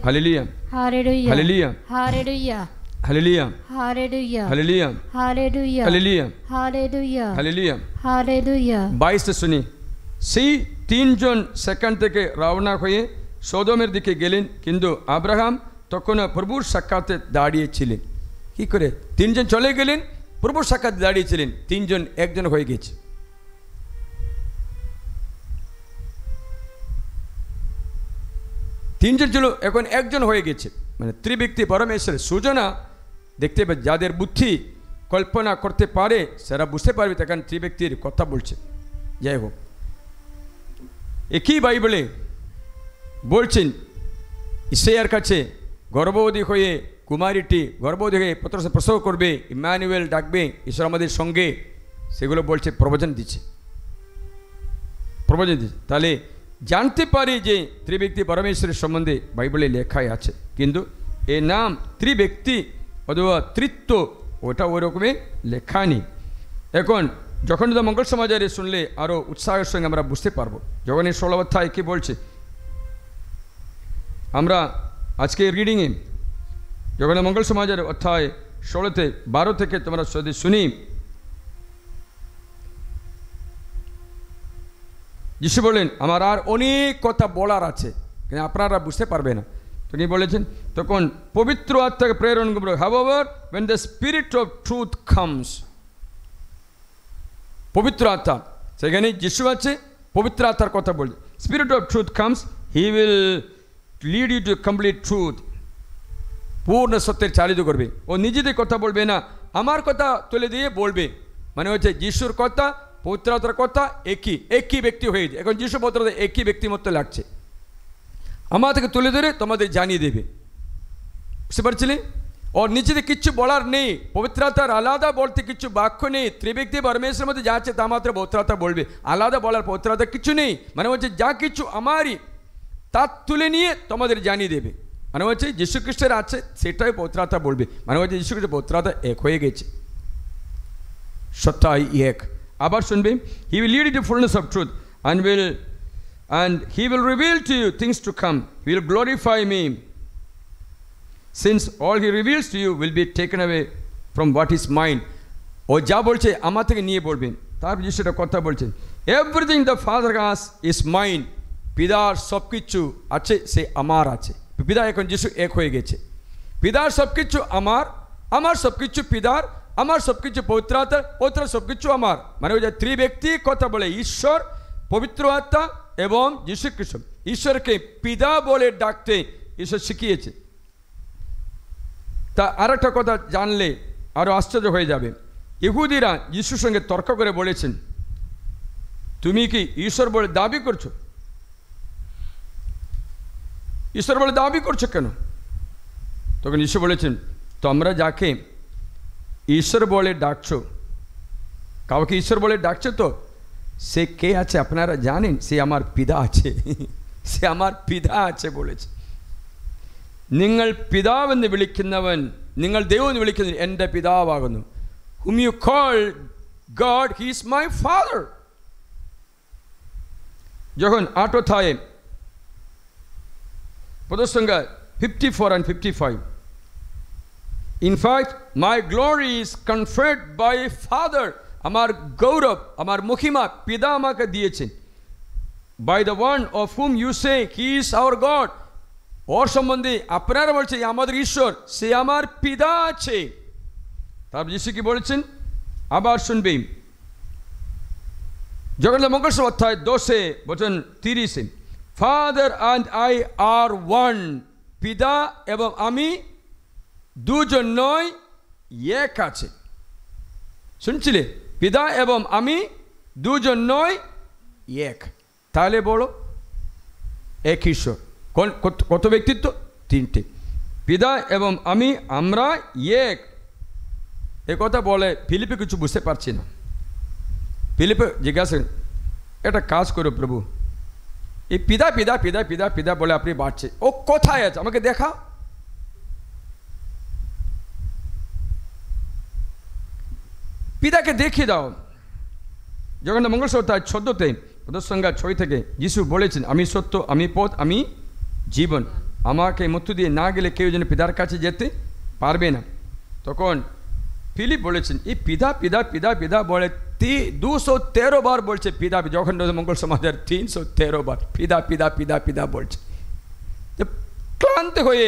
Speaker 1: hallelujah,
Speaker 2: hallelujah,
Speaker 1: hallelujah,
Speaker 2: hallelujah,
Speaker 1: hallelujah,
Speaker 2: hallelujah,
Speaker 1: hallelujah,
Speaker 2: hallelujah,
Speaker 1: hallelujah,
Speaker 2: hallelujah,
Speaker 1: hallelujah.
Speaker 2: Hallelujah.
Speaker 1: 22 শুনি, সেই 3 জন সেখান থেকে রওনা হয়ে সদমের দিকে গেলেন, কিন্তু আব্রাহাম তখন প্রভুর সাক্ষাতে দাঁড়িয়েছিলেন। কি করে? 3 জন চলে গেলেন, প্রভুর সাক্ষাতে দাঁড়িয়েছিলেন, 3 জন একজন হয়ে গেছে। তিনজন ছিল, এখন একজন হয়ে গেছে, মানে ত্রিব্যক্তি পরমেশ্বরের সূচনা দেখতে পাবে। যাদের বুদ্ধি কল্পনা করতে পারে সেরা বুঝতে পারবে তখন ত্রিব্যক্তির কথা বলছে। যাই হোক, একই বাইবেলে বলছেন ইসাইয়ার কাছে, গর্ভবতী হয়ে কুমারীটি গর্ভবতী হয়ে পুত্র প্রসব করবে, ইম্মানুয়েল ডাকবে, ঈশ্বর আমাদের সঙ্গে, সেগুলো বলছে, প্রবচন দিচ্ছে। তাহলে জানতে পারি যে ত্রিব্যক্তি পরমেশ্বরের সম্বন্ধে বাইবেলে লেখাই আছে, কিন্তু এ নাম ত্রিব্যক্তি অথবা তৃত্ব ওটা ওই রকমই লেখা নেই। এখন যখন মঙ্গল সমাচারে শুনলে আরও উৎসাহের সঙ্গে আমরা বুঝতে পারবো। যখন এই 16 অধ্যায় কি বলছে, আমরা আজকে রিডিংয়ে যখন মঙ্গল সমাচার অধ্যায় 16তে 12 থেকে তোমরা যদি শুনি, যিশু বলেন, আমার আর অনেক কথা বলার আছে, কিন্তু আপনারা বুঝতে পারবে না। তিনি বলেছেন, তখন পবিত্র আত্মাকে প্রেরণ করবে। However, when the spirit of truth comes, পবিত্র আত্মা, সেখানে যিশু আছে, পবিত্র আত্মার কথা বলছে। Spirit of truth comes, he will lead you to complete truth, পূর্ণ সত্যের চালিত করবে। ও নিজেদের কথা বলবে না, আমার কথা তুলে দিয়ে বলবে। মানে হচ্ছে যিশুর কথা পবিত্র আত্মার কথা একই ব্যক্তি হয়ে যায়। এখন যিশু পবিত্র আত্মা একই ব্যক্তির মতো লাগছে, আমার থেকে তুলে ধরে তোমাদের জানিয়ে দেবে। বুঝতে পারছিলে? ওর নিজেদের কিচ্ছু বলার নেই, পবিত্র আত্মার আলাদা বলতে কিছু বাক্য নেই। ত্রিব্যক্তি পরমেশ্বরের মধ্যে যা আছে তা মাত্র পবিত্র আত্মা বলবে, আলাদা বলার পবিত্র আত্মার কিছু নেই। মানে হচ্ছে যা কিছু আমারই তা তুলে নিয়ে তোমাদের জানিয়ে দেবে। মানে হচ্ছে যীশু খ্রিস্টের আছে সেটাই পবিত্র আত্মা বলবে। মানে হচ্ছে যীশু খ্রিস্টের পবিত্র আত্মা এক হয়ে গেছে, সত্তাই এক। আবার শুনবে, he will lead you to fullness of truth and he will reveal to you things to come. He will glorify me, since all he reveals to you will be taken away from what is mine. ও যা বলছে আমার থেকে নিয়ে বলবেন। তার যিশুটা কথা বলছেন, everything the father has is mine. পিতার সব কিছু আছে, সে আমার আছে। পিতা এখন যিশু এক হয়ে গেছে। পিতার সব কিছু আমার সব কিছু পিতার, আমার সব কিছু পবিত্র আত্মার, পবিত্র সব কিছু আমার। মানে ওই যে ত্রিব্যক্তি কথা বলে, ঈশ্বর, পবিত্র আত্মা এবং যীশু খ্রিস্ট। ঈশ্বরকে পিতা বলে ডাকতে ঈশ্বর শিখিয়েছে। তা আর একটা কথা জানলে আরও আশ্চর্য হয়ে যাবে। ইহুদিরা যিশুর সঙ্গে তর্ক করে বলেছেন, তুমি কি ঈশ্বর বলে দাবি করছো? ঈশ্বর বলে দাবি করছো কেন? তখন ঈশ্বর বলেছেন, তোমরা যাকে ঈশ্বর বলে ডাকছো, কাউকে ঈশ্বর বলে ডাকছো তো সে কে আছে আপনারা জানেন? সে আমার পিতা আছে, সে আমার പിതാ আছে বলেছে। നിങ്ങൾ പിതാവെന്ന് വിളിക്കുന്നവൻ, നിങ്ങൾ ദൈവമെന്ന് വിളിക്കുന്നവൻ എൻ്റെ പിതാവാകുന്നു. Whom you call God, he is my father. যখন 8 অধ্যায়ে পদসংখ্যা 54 and 55, in fact my glory is conferred by a father. আমার গৌরব, আমার মহিমা পিতা আমাকে দিয়েছেন। by the one of whom you say he is our God. ওর সম্বন্ধে আপনারা বলছে আমাদের ঈশ্বর, সে আমার পিতা আছে। তারপর যিশু কি বলেছেন আবার শুনবে, জগন্নাথ মঙ্গল অধ্যায় 10 বচন 30, father and I are one. পিতা এবং আমি দুজন নয়, এক আছে। শুনছিলে? পিতা এবং আমি দুজন নয়, এক। তাহলে বলো এক ঈশ্বর। কত ব্যক্তিত্ব? 3টে। পিতা এবং আমি, আমরা এক। এ কথা বলে ফিলিপে কিছু বুঝতে পারছি না। ফিলিপে জিজ্ঞাসা, একটা কাজ করো প্রভু, এই পিতা পিতা পিতা পিতা পিতা বলে আপনি বাড়ছে, ও কোথায় আছে আমাকে দেখা। পিতাকে দেখিয়ে দাও। জগন্নাথ মঙ্গল অধ্যায় 14 পদসংখ্যা 6 থেকে যিশু বলেছেন, আমি সত্য, আমি পথ, আমি জীবন, আমাকে মধ্য দিয়ে না গেলে কেউ যেন পিতার কাছে যেতে পারবে না। তখন ফিলিপ বলেছেন, এই পিতা পিতা পিতা পিতা বলে 213 বার বলছে পিতা। জগন্নাথ মঙ্গল সমাজের 313 বার পিতা পিতা পিতা পিতা বলছে। ক্লান্ত হয়ে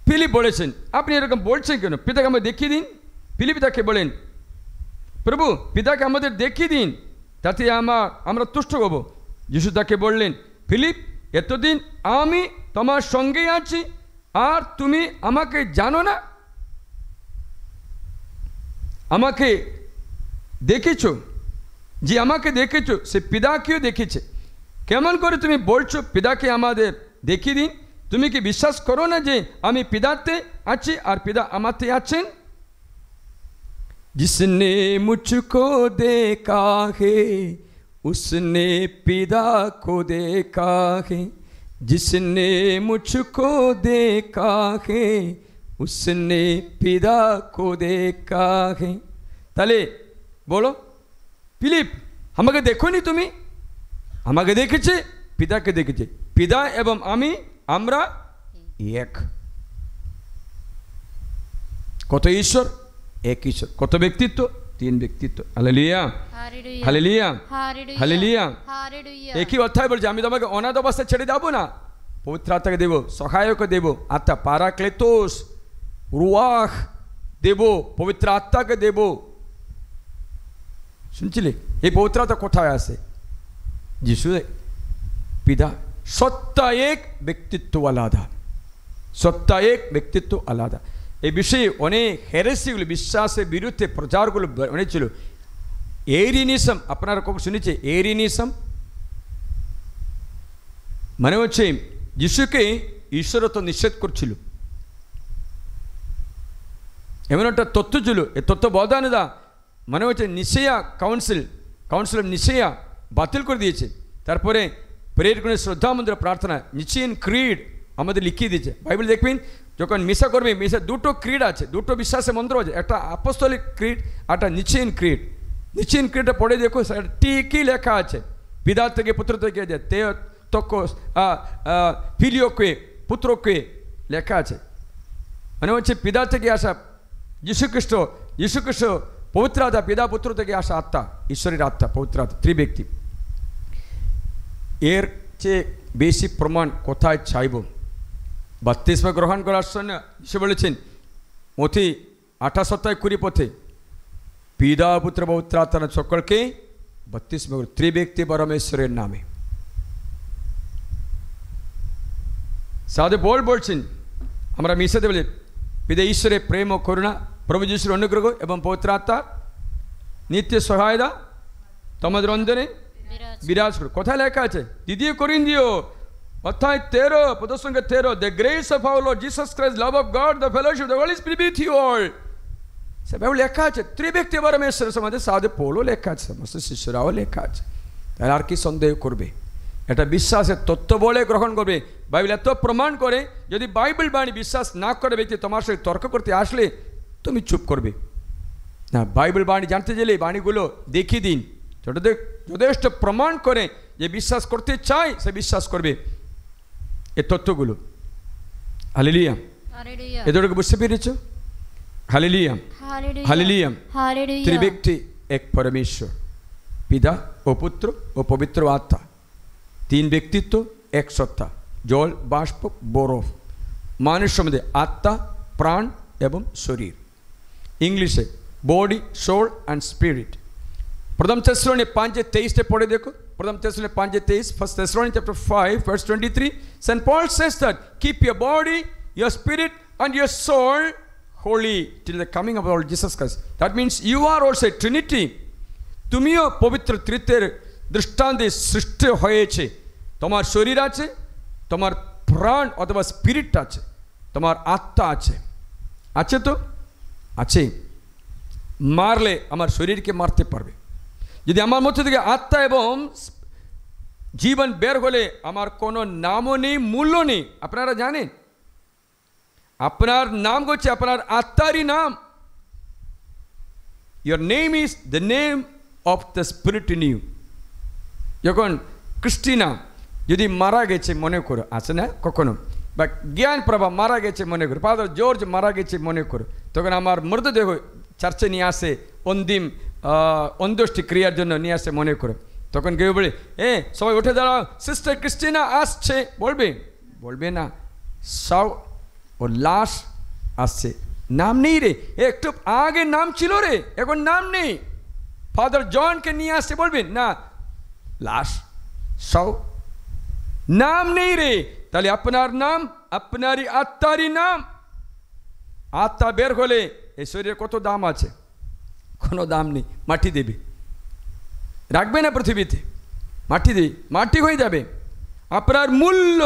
Speaker 1: ফিলিপ বলেছেন, আপনি এরকম বলছেন কেন? পিতাকে আমাদের দেখিয়ে দিন। ফিলিপ তাকে বলেন, প্রভু পিতাকে আমাদের দেখিয়ে দিন, তাতে আমরা তুষ্ট হব। যিশু তাকে বললেন, ফিলিপ, এতদিন আমি তোমার সঙ্গেই আছি আর তুমি আমাকে জানো না? আমাকে দেখেছো, যে আমাকে দেখেছো সে পিতাকেও দেখেছে। কেমন করে তুমি বলছো পিতাকে আমাদের দেখিয়ে দিন? তুমি কি বিশ্বাস করো না যে আমি পিতাতে আছি আর পিতা আমাতে আছেন? जिसने मुझको देखा है उसने पिता को देखा है, जिसने मुझको देखा है उसने पिता को देखा है। তাহলে বলো ফিলিপ, আমাকে দেখোনি তুমি? আমাকে দেখেছে, পিতাকে দেখেছে। পিতা এবং আমি, আমরা এক। কত ঈশ্বর? এক ঈশ্বর। কত ব্যক্তিত্ব? 3 ব্যক্তিত্ব। Hallelujah, hallelujah, hallelujah. একই অধ্যায় বলছে, আমি তোমাকে অনাথ অবস্থায় ছেড়ে যাবো না, পবিত্র আত্মাকে দেব, সহায়ক দেব, আত্মা পারাক্লেতোস, রুয়াহ দেব, পবিত্র আত্মাকে দেব। শুনছিলে? এই পবিত্র আত্মা কোথায় আসে? যিশু পিতা। সত্তা এক, ব্যক্তিত্ব আলাদা। সত্তা এক, ব্যক্তিত্ব আলাদা। এই বিষয়ে অনেক হেরেসিগুলো, বিশ্বাসের বিরুদ্ধে প্রচারগুলো অনেক ছিল। এরিনিজম আপনারা কখন শুনেছে? এরিনিজম মানে হচ্ছে যিশুকে ঈশ্বরত্ব নিষেধ করছিল, এমন একটা তথ্য ছিল। এই তথ্য বদানদা মানে হচ্ছে নিশিয়া কাউন্সিল অফ নিশিয়া বাতিল করে দিয়েছে। তারপরে প্রেরিত করে শ্রদ্ধা মন্দির প্রার্থনা নিচিয়ান ক্রিড আমাদের লিখিয়ে দিয়েছে। বাইবেল দেখবেন যখন মিশা করবে, মিশা দুটো ক্রিড আছে, দুটো বিশ্বাসের মন্ত্র আছে, একটা আপোস্তলিক ক্রিড, একটা নিচিয়ান ক্রিড। নিচিয়ান ক্রিডটা পড়ে দেখো, ঠিকই লেখা আছে পিতা থেকে পুত্র থেকে যে ফিলিওকে পুত্রকে লেখা আছে, মানে হচ্ছে পিতা থেকে আসা যীশুখ্রিস্ট পবিত্র আত্মা, পিতা পুত্র থেকে আসা আত্মা, ঈশ্বরের আত্মা, পবিত্র আত্মা, ত্রিব্যক্তি। এর চেয়ে বেশি প্রমাণ কোথায় চাইব? বাপ্তিস্ম গ্রহণ করার সময় যিশু বলেছেন মথি 28:20 পথে, পিতা পুত্র পবিত্র আত্মা সকলকে বাপ্তিস্ম ত্রিব্যক্তি পরমেশ্বরের নামে। সাধু পৌল বলছেন আমরা মিশাতে বলি পিতা ঈশ্বরের প্রেম ও করুণা, প্রভু যিশুর অনুগ্রহ এবং পবিত্র আত্মার নিত্য সহায়তা তোমাদের অন্তরে বিরাজ করুক। কোথায় লেখা আছে? 2 Corinthians 13:13, the grace of our Lord Jesus Christ, love of God, the fellowship of the Holy Spirit be with you all। সব লেখা আছে ত্রিব্যক্তি পরমেশ্বরের সমাজে। সাধু পৌলও লেখা আছে, সমস্ত শিষ্যরাও লেখা আছে। তাহলে আর কি সন্দেহ করবে? এটা বিশ্বাসের তত্ত্ব বলে গ্রহণ করবে। বাইবেল এত প্রমাণ করে, যদি বাইবেল বাণী বিশ্বাস না করে ব্যক্তি তোমার সাথে তর্ক করতে আসলে তুমি চুপ করবে না। বাইবেল বাণী জানতে গেলে বাণীগুলো দেখিয়ে দিন, যথেষ্ট প্রমাণ করে যে বিশ্বাস করতে চাই সে বিশ্বাস করবে এই তথ্যগুলো। হালেলুয়া, এদেরকে বুঝতে পেরেছ? Hallelujah, hallelujah. ত্রিব্যক্তি এক পরমেশ্বর, পিতা ও পুত্র ও পবিত্র আত্মা, 3 ব্যক্তিত্ব এক সত্তা, জল বাষ্প বরফ, মানুষের মধ্যে আত্মা প্রাণ এবং শরীর। ইংলিশে বডি সোল অ্যান্ড স্পিরিট। প্রথম থেসলোনিকে 5:23 পড়ে দেখো। প্রথম থেসলোনিকে 5:23, First Thessalonians chapter 5 verse 23, St. Paul says that keep your body, your spirit and your soul holy till the coming of our Lord Jesus Christ. That means you are also a Trinity. তুমিও পবিত্র ত্রিত্বের দৃষ্টান্তে সৃষ্টি হয়েছে। তোমার শরীর আছে, তোমার প্রাণ অথবা স্পিরিট আছে, তোমার আত্মা আছে। আছে তো আছে। মারলে আমার শরীরকে মারতে পারবে। যদি আমার মধ্যে থেকে আত্মা এবং জীবন বের হলে আমার কোনো নামও নেই, মূল্য নেই। আপনারা জানেন আপনার নাম হচ্ছে আপনার আত্মারই নাম। Your name is the name of the spirit in you. যখন ক্রিস্টিনা যদি মারা গেছে মনে করো, আছে না কখনো, বা জ্ঞান প্রভা মারা গেছে মনে করো, ফাদার জর্জ মারা গেছে মনে করো, তখন আমার মৃতদেহ চার্চে নিয়ে আসে অন্ত্যেষ্টি ক্রিয়ার জন্য নিয়ে আসে মনে করো। তখন কেউ বলে সবাই উঠে দাঁড়াও, সিস্টার ক্রিস্টিনা আসছে, বলবে? বলবে না। সাও ও লাশ আসছে, নাম নেই রে, একটু আগে নাম ছিল রে, এখন নাম নেই। ফাদার জনকে নিয়ে আসছে, বলবেন না লাশ সাও, নাম নেই রে। তাহলে আপনার নাম আপনারই আত্মারই নাম। আত্মা বের হলে এই শরীরে কত দাম আছে? কোনো দাম নেই, মাটি দেবে, রাখবে না পৃথিবীতে, মাটি দেবে, মাটি হয়ে যাবে। আপনার মূল্য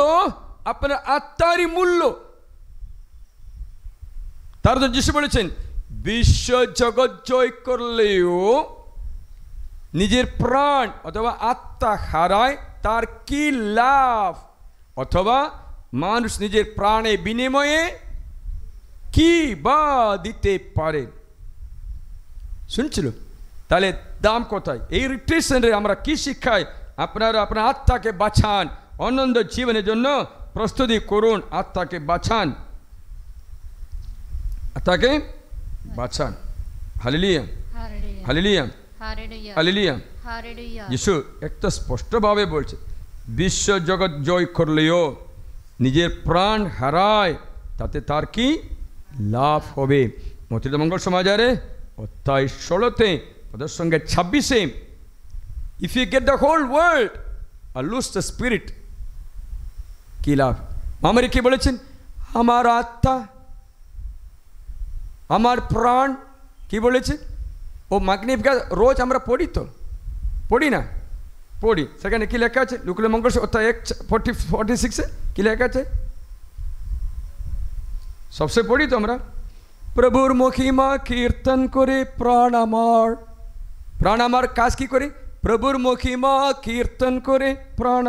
Speaker 1: আপনার আত্মারই মূল্য। তার তো যিশু বলেছেন বিশ্ব জগৎ জয় করলেও নিজের প্রাণ অথবা আত্মা হারায় তার কি লাভ? অথবা মানুষ নিজের প্রাণে বিনিময়ে কি বা দিতে পারে? শুনছিল? তাহলে দাম কোথায়? এই রিট্রিট সেন্টারে আমরা কি শিক্ষায়? আপনারা আপনার আত্মাকে বাঁচান, অনন্ত জীবনের জন্য প্রস্তুতি করুন। আত্মাকে বাঁচান, আত্মাকে বাঁচান। Hallelujah, hallelujah, hallelujah. যিশু একটা স্পষ্টভাবে বলছে বিশ্ব জগৎ জয় করলেও নিজের প্রাণ হারায় তাতে তার কি লাভ হবে? মথিত মঙ্গল সমাচারে অধ্যায় 16 ওদের সঙ্গে 26, if you get the whole world আর লুজ দ্য স্পিরিট, কি লাভ? আমারে কি বলেছেন? আমার আত্মা আমার প্রাণ, কি বলেছে? ও ম্যাগনিফিকাস রোজ আমরা পড়ি তো, পড়ি না? পড়ি। সেখানে কি লেখা আছে? লুকুলের মঙ্গল অধ্যায় 1:46 কি লেখা আছে? সবসে পড়ি তো আমরা, প্রভুর মহিমা কীর্তন করে প্রাণ আমার কাজ কি করে? প্রভুর মহিমা কীর্তন করে প্রাণ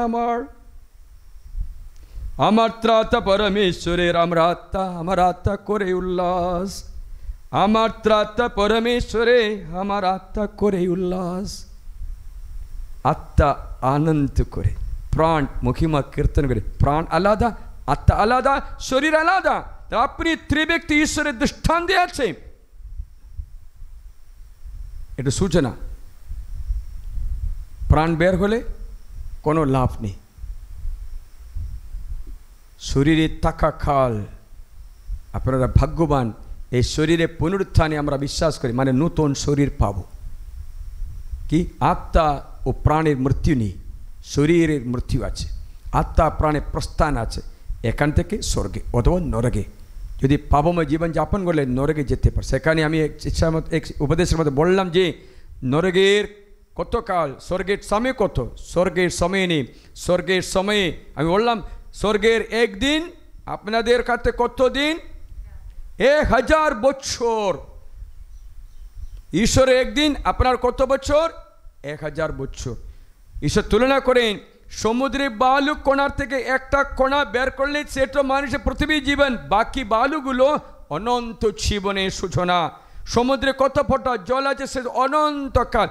Speaker 1: আমার ত্রাতা পরমেশ্বরের আমার আত্মা করে উল্লাস, আমার ত্রাতা পরমেশ্বরে আমার আত্মা করে উল্লাস। আত্মা আনন্দ করে, প্রাণ মহিমা কীর্তন করে। প্রাণ আলাদা, আত্মা আলাদা, শরীর আলাদা। আপনি ত্রিব্যক্তি ঈশ্বরের দৃষ্টান্ত আছে, এটা সূচনা। প্রাণ বের হলে কোনো লাভ নেই। শরীরে থাকা কাল আপনারা ভাগ্যবান। এই শরীরে পুনরুত্থানে আমরা বিশ্বাস করি, মানে নতুন শরীর পাব। কি? আত্মা ও প্রাণের মৃত্যু নেই, শরীরের মৃত্যু আছে। আত্মা প্রাণের প্রস্থান আছে, এখান থেকে স্বর্গে অথবা নরকে। যদি পাপময় জীবন যাপন করলে নরকে যেতে পারে। সেখানে আমি এক উপদেশের মধ্যে বললাম যে নরকের কত কাল, স্বর্গের সময় কত? স্বর্গের সময় নেই। স্বর্গের সময়ে আমি বললাম স্বর্গের একদিন আপনাদের কাছে কত দিন? 1000 বছর। ঈশ্বরের একদিন আপনার কত বছর? 1000 বছর। ঈশ্বর তুলনা করেন সমুদ্রের বালু কণার থেকে একটা কণা বের করলে সেটা মানুষের পৃথিবীর জীবন, বাকি বালুগুলো অনন্ত জীবনের সূচনা। সমুদ্রে কত ফোঁটা জল আছে সে অনন্তকাল।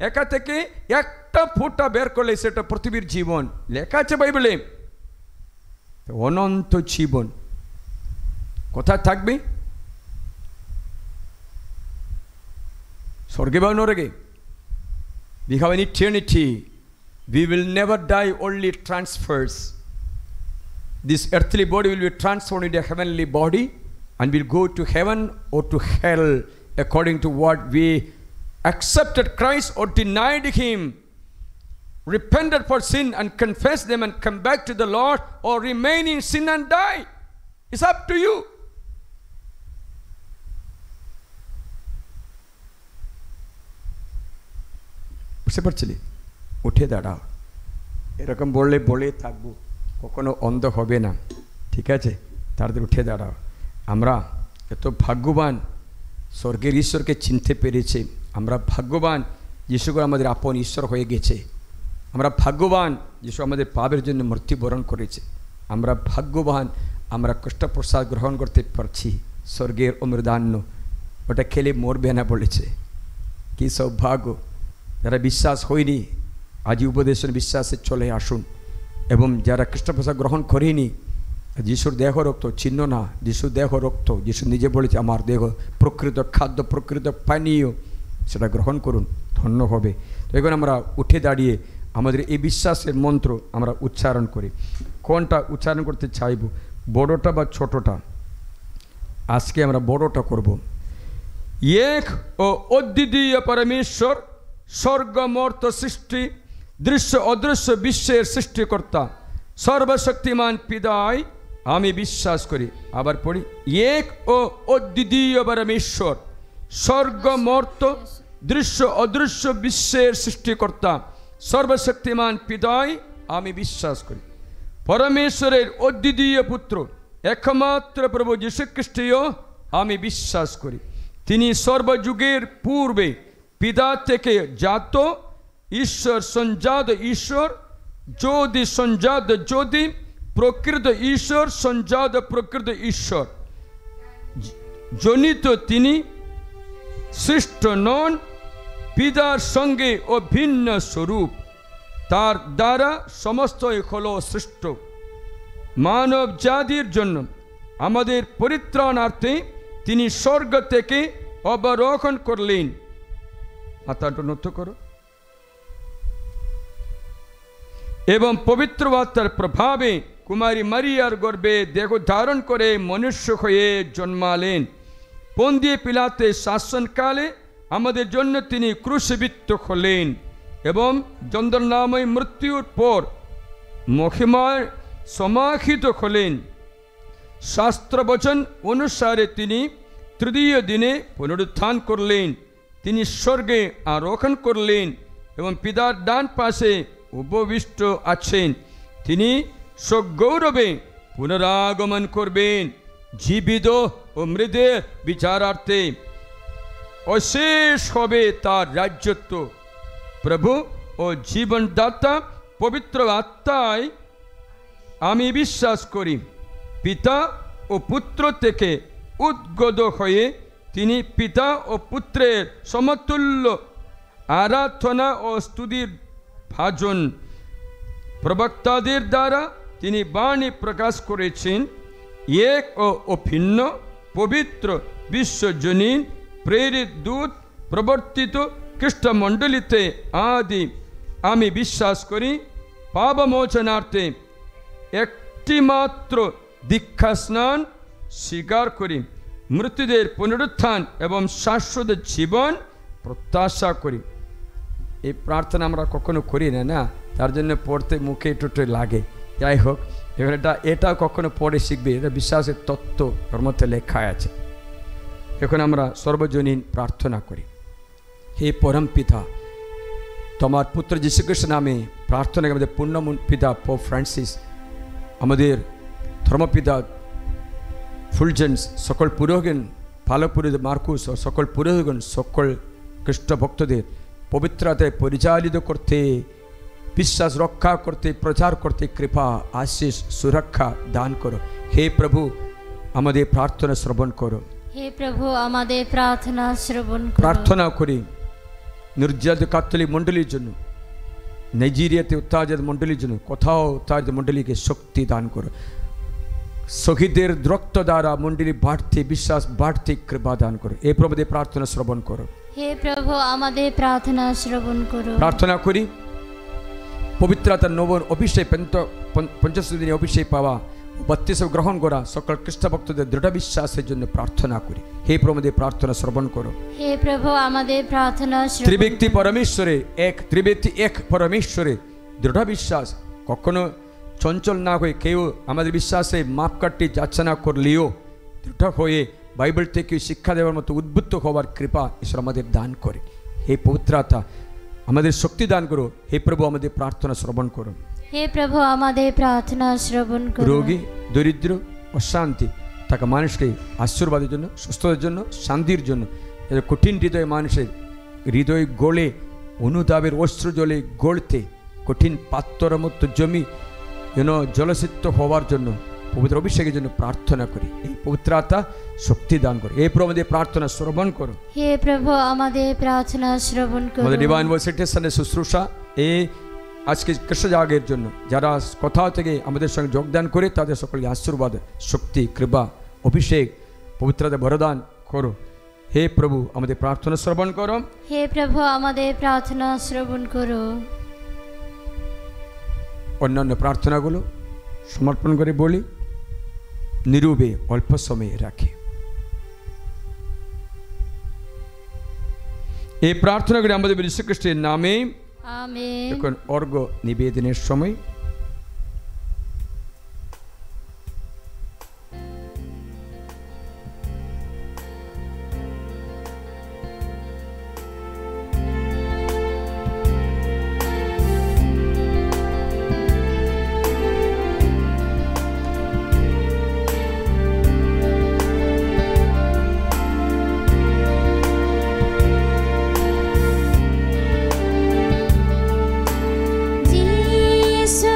Speaker 1: একা থেকে একটা ফোঁটা বের করলে সেটা পৃথিবীর জীবন। লেখা আছে বাইবেলে অনন্ত জীবন। কোথায় থাকবে? স্বর্গে বা নরকে? We have an eternity. We will never die, only transfers. This earthly body will be transformed into a heavenly body and will go to heaven or to hell according to what we accepted Christ or denied him, repented for sin and confessed them and come back to the Lord, or remain in sin and die. It's up to you. বুঝতে পারছিলি? উঠে দাঁড়াও। এরকম বলে থাকবো, কখনো অন্ধ হবে না, ঠিক আছে? তাড়াতাড়ি উঠে দাঁড়াও। আমরা এত ভাগ্যবান, স্বর্গের ঈশ্বরকে চিনতে পেরেছে। আমরা ভাগ্যবান, যিশু আমাদের আপন ঈশ্বর হয়ে গেছে। আমরা ভাগ্যবান, যিশু আমাদের পাপের জন্য মৃত্যুবরণ করেছে। আমরা ভাগ্যবান, আমরা কষ্টপ্রসাদ গ্রহণ করতে পারছি। স্বর্গের অমৃতান্ন, ওটা খেলে মরবে না বলেছে। কী সৌভাগ্য! যারা বিশ্বাস হয়নি আজ উপদেশের বিশ্বাসে চলে আসুন, এবং যারা কৃষ্ণপ্রসাদ গ্রহণ করেনি, যিশুর দেহ রক্ত চিহ্ন না, যিশু দেহ রক্ত, যিশু নিজে বলেছে আমার দেহ প্রকৃত খাদ্য, প্রকৃত পানীয়, সেটা গ্রহণ করুন, ধন্য হবে। তো এখন আমরা উঠে দাঁড়িয়ে আমাদের এই বিশ্বাসের মন্ত্র আমরা উচ্চারণ করি। কোনটা উচ্চারণ করতে চাইব, বড়টা বা ছোটটা? আজকে আমরা বড়টা করব। এক ও অদ্বিতীয় পরমেশ্বর, স্বর্গমর্ত সৃষ্টি, দৃশ্য অদৃশ্য বিশ্বের সৃষ্টিকর্তা, সর্বশক্তিমান পিতায় আমি বিশ্বাস করি। আবার পড়ি, এক ও অদ্বিতীয় পরমেশ্বর, স্বর্গমর্ত দৃশ্য অদৃশ্য বিশ্বের সৃষ্টিকর্তা, সর্বশক্তিমান পিতায় আমি বিশ্বাস করি। পরমেশ্বরের অদ্বিতীয় পুত্র একমাত্র প্রভু যীশুখ্রিস্টীয় আমি বিশ্বাস করি। তিনি সর্বযুগের পূর্বে পিতা থেকে জাত ঈশ্বর, সঞ্জাত ঈশ্বর, জ্যোতি সঞ্জাত জ্যোতি, প্রকৃত ঈশ্বর, সঞ্জাত প্রকৃত ঈশ্বর। জনিত তিনি, সৃষ্ট নন, পিতার সঙ্গে অভিন্ন স্বরূপ, তার দ্বারা সমস্তই হল সৃষ্ট। মানব জাতির জন্য আমাদের পরিত্রাণার্থে তিনি স্বর্গ থেকে অবরোহণ করলেন। মাথাটা নত করো। এবং পবিত্র আত্মার প্রভাবে কুমারী মারিয়ার গর্ভে দেহ ধারণ করে মনুষ্য হয়ে জন্মালেন। পন্তিয়া পিলাতের শাসনকালে আমাদের জন্য তিনি ক্রুশবিদ্ধ হলেন এবং যন্ত্রণাময় মৃত্যুর পর মহিমায় সমাহিত হলেন। শাস্ত্রবচন অনুসারে তিনি তৃতীয় দিনে পুনরুত্থান করলেন তিনি স্বর্গে আরোহণ করলেন এবং পিতার ডান পাশে উপবিষ্ট আছেন। তিনি সগৌরবে পুনরাগমন করবেন জীবিত ও মৃতের বিচারার্থে। অশেষ হবে তার রাজ্যত্ব। প্রভু ও জীবনদাতা পবিত্র আত্মায় আমি বিশ্বাস করি। পিতা ও পুত্র থেকে উদ্গত হয়ে তিনি পিতা ও পুত্রের সমতুল্য আরাধনা ও স্তুতির ভাজন। প্রবক্তাদের দ্বারা তিনি বাণী প্রকাশ করেছেন। এক ও অভিন্ন পবিত্র বিশ্বজনীন প্রেরিত দূত প্রবর্তিত খ্রিস্টমণ্ডলীতে আদি আমি বিশ্বাস করি। পাপমোচনার্থে একটি মাত্র দীক্ষা স্নান স্বীকার করি। মৃত্যুদের পুনরুত্থান এবং শাশ্বত জীবন প্রত্যাশা করি। এই প্রার্থনা আমরা কখনো করি না, না? তার জন্য পড়তে মুখে একটু লাগে। যাই হোক, এবার এটা কখনো পড়ে শিখবে। এটা বিশ্বাসের তত্ত্ব ধর্মতে লেখা আছে। এখন আমরা সর্বজনীন প্রার্থনা করি। হে পরম পিতা, তোমার পুত্র যীশুখ্রিস্ট নামে প্রার্থনা আমাদের পূর্ণ পিতা পোপ ফ্রান্সিস, আমাদের ধর্মপিতা ফুলজেন্স, সকল পুরোহিত, ভালো পুরোহিত মার্কুস ও সকল পুরোহিতগণ সকল খ্রিস্ট ভক্তদের পবিত্রতায় পরিচালিত করতে, বিশ্বাস রক্ষা করতে, প্রচার করতে কৃপা, আশিস, সুরক্ষা দান করো। হে প্রভু, আমাদের প্রার্থনা শ্রবণ করো।
Speaker 2: হে প্রভু, আমাদের প্রার্থনা শ্রবণ করো।
Speaker 1: প্রার্থনা করি নির্যাতিত ক্যাথলিক মণ্ডলীর জন্য, নাইজেরিয়াতে উত্তেজিত মণ্ডলীর জন্য, কোথাও উত্তেজিত মণ্ডলীকে শক্তি দান করো। শহীদের রক্ত দ্বারা মণ্ডলী বাড়তে, বিশ্বাস বাড়তে কৃপা দান করো। এই প্রভুদের প্রার্থনা শ্রবণ করো।
Speaker 2: হে প্রভু, আমাদের প্রার্থনা শ্রবণ করো।
Speaker 1: প্রার্থনা করি পবিত্রতার নবন অভিষেক পঞ্চশদিনী অভিষেক পাওয়া, বাপ্তিস্ম গ্রহণ করা সকল খ্রিস্ট ভক্তদের দৃঢ় বিশ্বাসের জন্য প্রার্থনা করি। হে প্রভুদের প্রার্থনা শ্রবণ করো।
Speaker 2: হে প্রভু, আমাদের প্রার্থনা শ্রবণ
Speaker 1: ত্রিব্যক্তি পরমেশ্বরে ত্রিব্যক্তি এক পরমেশ্বরে দৃঢ় বিশ্বাস কখনো চঞ্চল না হয়ে কেউ আমাদের বিশ্বাসে মাপকাঠি যাচ্ছে না করলেও দৃঢ় হয়ে বাইবেল থেকে শিক্ষা দেওয়ার মতো উদ্বুদ্ধ হওয়ার কৃপা ঈশ্বর আমাদের দান করে। হে পবিত্রতা আমাদের শক্তি দান করো। হে প্রভু, আমাদের প্রার্থনা শ্রবণ করো।
Speaker 2: হে প্রভু, আমাদের প্রার্থনা শ্রবণ করো।
Speaker 1: রোগী, দরিদ্র, অশান্তি থাকা মানুষকে আশীর্বাদের জন্য, সুস্থতার জন্য, শান্তির জন্য, কঠিন হৃদয় মানুষের হৃদয় গলে অনুতাপের অশ্রু জলে গড়তে কঠিন পাত্রের মতো জমি যেন জলসিক্ত হওয়ার জন্য পবিত্র অভিষেকের জন্য প্রার্থনা করি। এই পবিত্রতা শক্তি দান করে। এই প্রভু আমাদের প্রার্থনা শ্রবণ করো।
Speaker 2: হে প্রভু, আমাদের প্রার্থনা শ্রবণ করো।
Speaker 1: আমাদের ডিভাইন ভিজিটেশনের শুশ্রূষা এই আজকে কৃষ্ণজাগের জন্য যারা কোথাও থেকে আমাদের সঙ্গে যোগদান করে তাদের সকলকে আশীর্বাদ, শক্তি, কৃপা, অভিষেক, পবিত্রতা বরদান করো। হে প্রভু, আমাদের প্রার্থনা শ্রবণ করো।
Speaker 2: হে প্রভু, আমাদের প্রার্থনা শ্রবণ করো।
Speaker 1: অন্যান্য প্রার্থনাগুলো সমর্পণ করে বলি, নীরবে অল্প সময়ে রাখি। এই প্রার্থনাগুলি আমাদের যীশু খ্রিস্টের নামে।
Speaker 2: আমেন।
Speaker 1: এখন অর্ঘ্য নিবেদনের সময়।
Speaker 2: যিশু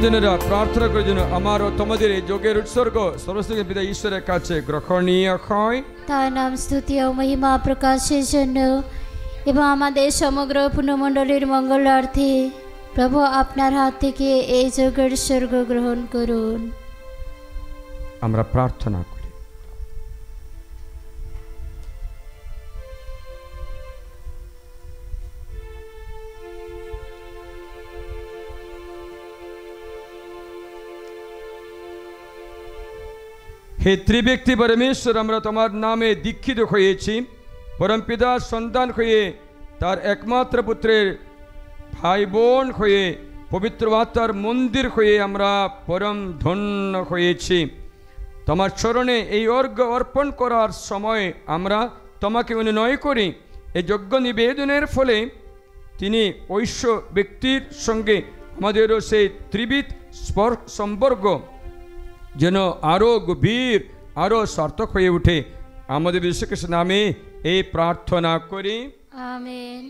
Speaker 1: বন্ধুরা প্রার্থনা করার জন্য আমার ও তোমাদের এই যোগের উৎসর্গ সর্বশক্তি পিতা ঈশ্বরের কাছে গ্রহণীয় হয়।
Speaker 2: তার নাম স্তুতি ও মহিমা প্রকাশের জন্য এবং আমাদের সমগ্র পুণ্যমণ্ডলীর মঙ্গলার্থে প্রভু আপনার হাত থেকে এই যোগের উৎসর্গ গ্রহণ করুন।
Speaker 1: আমরা প্রার্থনা করি। হে ত্রিব্যক্তি পরমেশ্বর, আমরা তোমার নামে দীক্ষিত হয়েছি। পরমপিতার সন্তান হয়ে, তার একমাত্র পুত্রের ভাই বোন হয়ে, পবিত্র আত্মার মন্দির হয়ে আমরা পরম ধন্য হয়েছি। তোমার চরণে এই অর্ঘ্য অর্পণ করার সময় আমরা তোমাকে অনুনয় করি। এই যজ্ঞ নিবেদনের ফলে তিনি ঐশ্য ব্যক্তির সঙ্গে আমাদেরও সেই ত্রিবিধ সম্পর্ক যেন আরও গভীর, আরও সার্থক হয়ে ওঠে। আমাদের যীশুখ্রিস্টের নামে এই প্রার্থনা করি,
Speaker 2: আমেন।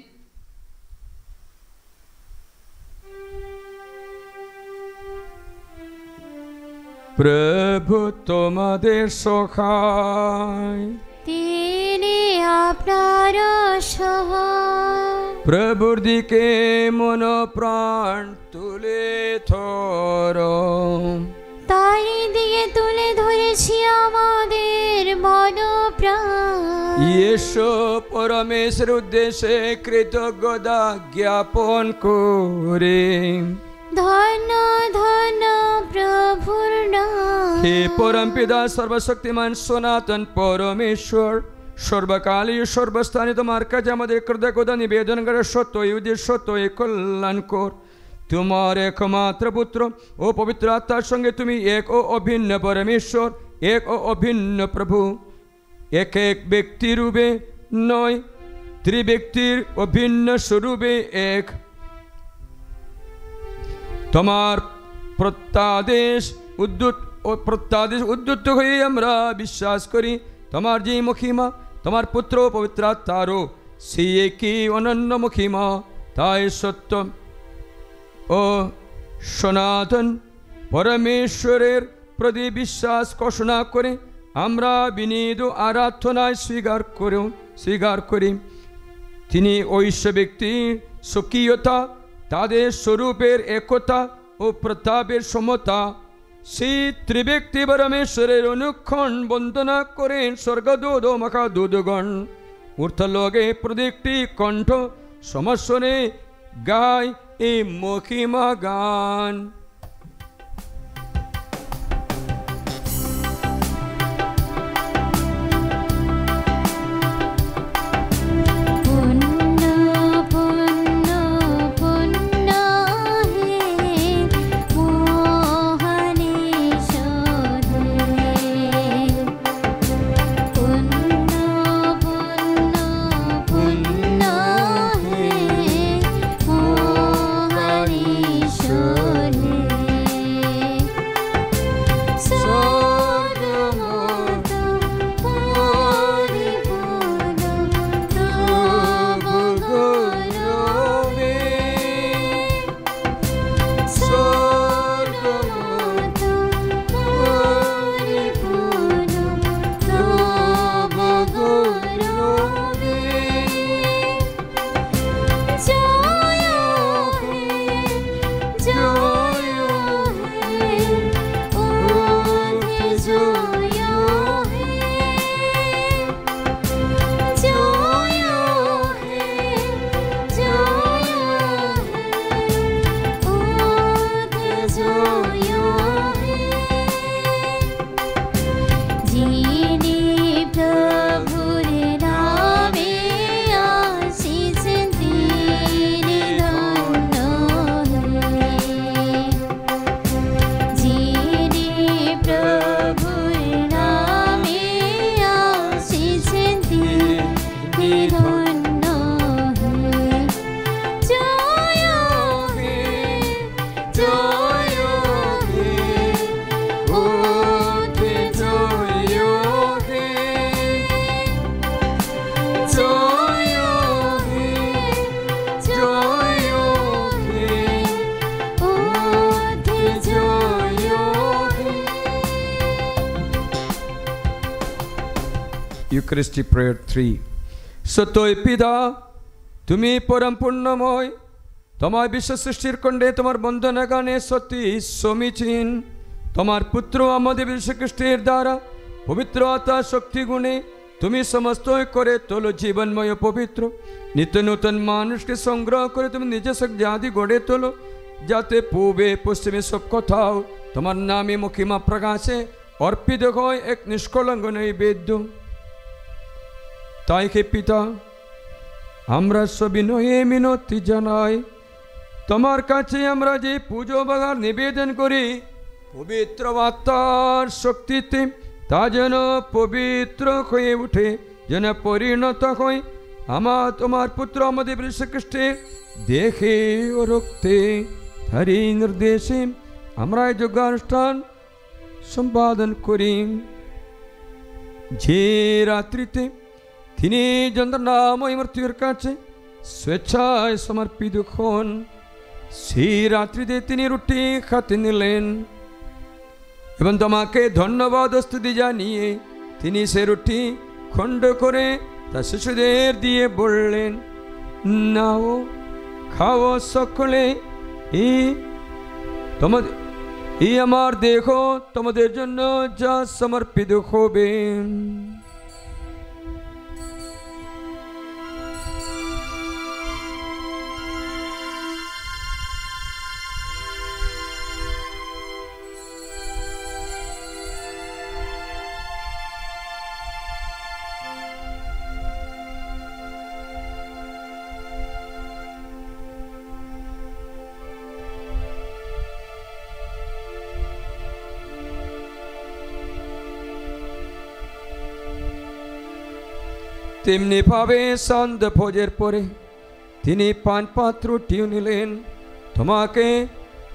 Speaker 1: প্রভু তোমাদের সহায়,
Speaker 2: তিনি আপনার সহায়।
Speaker 1: প্রভুর দিকে মন প্রাণ তুলে ধরো,
Speaker 2: তাই দিকে তুলে ধরেছি আমাদের মন প্রাণ।
Speaker 1: ইয়েশু পরমেশ্বর উদ্দেশ্যে কৃতজ্ঞতা জ্ঞাপন করে,
Speaker 2: ধন্য ধন্য প্রভুর নাম।
Speaker 1: হে পরম পিতা সর্বশক্তিমান সনাতন পরমেশ্বর, সর্বকালীয় সর্বস্থানে তোমার কাছে আমাদের কৃতজ্ঞতা নিবেদন করে সত্যই উদ্দেশ্য সত্যই কল্যাণকর তোমার একমাত্র পুত্র ও পবিত্র আত্মার সঙ্গে তুমি এক ও অভিন্ন পরমেশ্বর, এক ও অভিন্ন প্রভু, এক এক ব্যক্তি রূপে নয়, ত্রিব্যক্তির অভিন্ন স্বরূপে এক। তোমার প্রত্যাদেশ উদ্যুত হয়ে আমরা বিশ্বাস করি তোমার যে মহিমা তোমার পুত্র পবিত্র আত্মারও সেই একই অনন্য মহিমা, তাই সত্য ও সনাতন পরমেশ্বরের প্রতি বিশ্বাস ঘোষণা করে আমরা বিনীত আরাধনায় স্বীকার করি তিনি ঐশ্য ব্যক্তির স্বকীয়তা, তাদের স্বরূপের একতা ও প্রতাপের সমতা। সেই ত্রিব্যক্তি পরমেশ্বরের অনুক্ষণ বন্দনা করেন স্বর্গদূত ও মহাদূতগণ। ঊর্ধ্বলোকে প্রত্যেকটি কণ্ঠ সমস্বরে গায় এই মহিমা গান। Eucharistic Prayer 3. সত্যই পিতা, তুমি পরম পূর্ণময়, তোমার বিশ্ব সৃষ্টির খণ্ডে তোমার বন্ধনা গানে সত্যি সমীচীন। তোমার পুত্র আমাদের যীশু খ্রিস্টের দ্বারা পবিত্র আত্মা শক্তি গুণে তুমি সমস্ত করে তোলো জীবনময় পবিত্র নিত্য নূতন মানুষকে সংগ্রহ করে তুমি নিজস্ব জাতি গড়ে তোলো, যাতে পূবে পশ্চিমে সব কোথাও তোমার নামে মহিমা প্রকাশে অর্পিত হয় এক নিষ্কলঙ্ক নৈবেদ্য। তাই হে পিতা, আমরা সবিনয়ে মিনতি জানাই, তোমার কাছে আমরা যে পুজো বাগার নিবেদন করি পবিত্র আত্মার শক্তিতে, তা যেন পবিত্র হয়ে উঠে, যেন পরিণত হয় তোমার পুত্র আমাদের যীশু খ্রিস্টের দেহে ও রক্তে। তারই নির্দেশে আমরা এই যজ্ঞানুষ্ঠান সম্পাদন করি। যে রাত্রিতে তিনি যন্ত্রণাময় মৃত্যুর কাছে স্বেচ্ছায় সমর্পিত হন, সেই রাত্রিতে তিনি রুটি খাতে নিলেন এবং তোমাকে ধন্যবাদ স্তুতি জানিয়ে তিনি সে রুটি খণ্ড করে তা শিশুদের দিয়ে বললেন, নাও খাও সকলে, এই আমার দেহ তোমাদের জন্য যা সমর্পিত হবে। তেমনি ভাবে সন্ধ্যা ভোজের পরে তিনি পান পাত্রটিও নিলেন, তোমাকে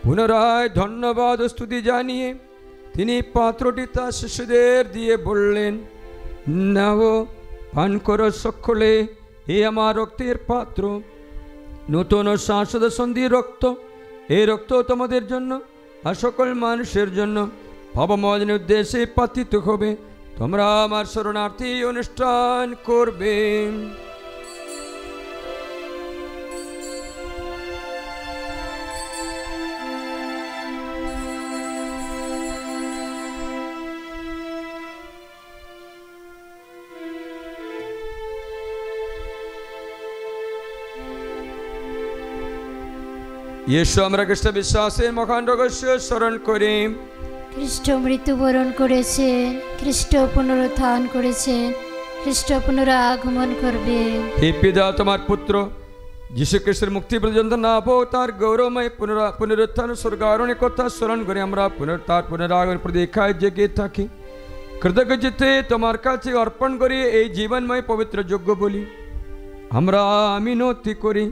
Speaker 1: পুনরায় ধন্যবাদ স্তুতি জানিয়ে তিনি পাত্রটি তার শিশুদের দিয়ে বললেন, নাও পান করো সকলে, এ আমার রক্তের পাত্র, নূতন ও শাশ্বত সন্ধির রক্ত। এই রক্ত তোমাদের জন্য আর সকল মানুষের জন্য ভাবমোচনের উদ্দেশ্যে পাতিত হবে। তোমরা আমার শরণার্থী অনুষ্ঠান করবে। येशू আমরা খ্রিস্ট বিশ্বাসের মহান রহস্য স্মরণ করি।
Speaker 2: খ্রিস্ট মৃত্যুবরণ করেছেন, খ্রিস্ট পুনরুত্থান করেছেন, খ্রিস্ট পুনরাগমন করবে।
Speaker 1: হে পিতা, তোমার পুত্র যীশু খ্রিস্টের মুক্তি পর্যন্ত না পাও তার গৌরবময় পুনরুত্থান স্বর্গারোহণের কথা স্মরণ করে আমরা তার পুনরাগমন প্রতীক্ষায় জেগে থাকি। কৃতজ্ঞচিত্তে তোমার কাছে অর্পণ করি এই জীবনময় পবিত্র যজ্ঞ বলি। আমরা মিনতি করি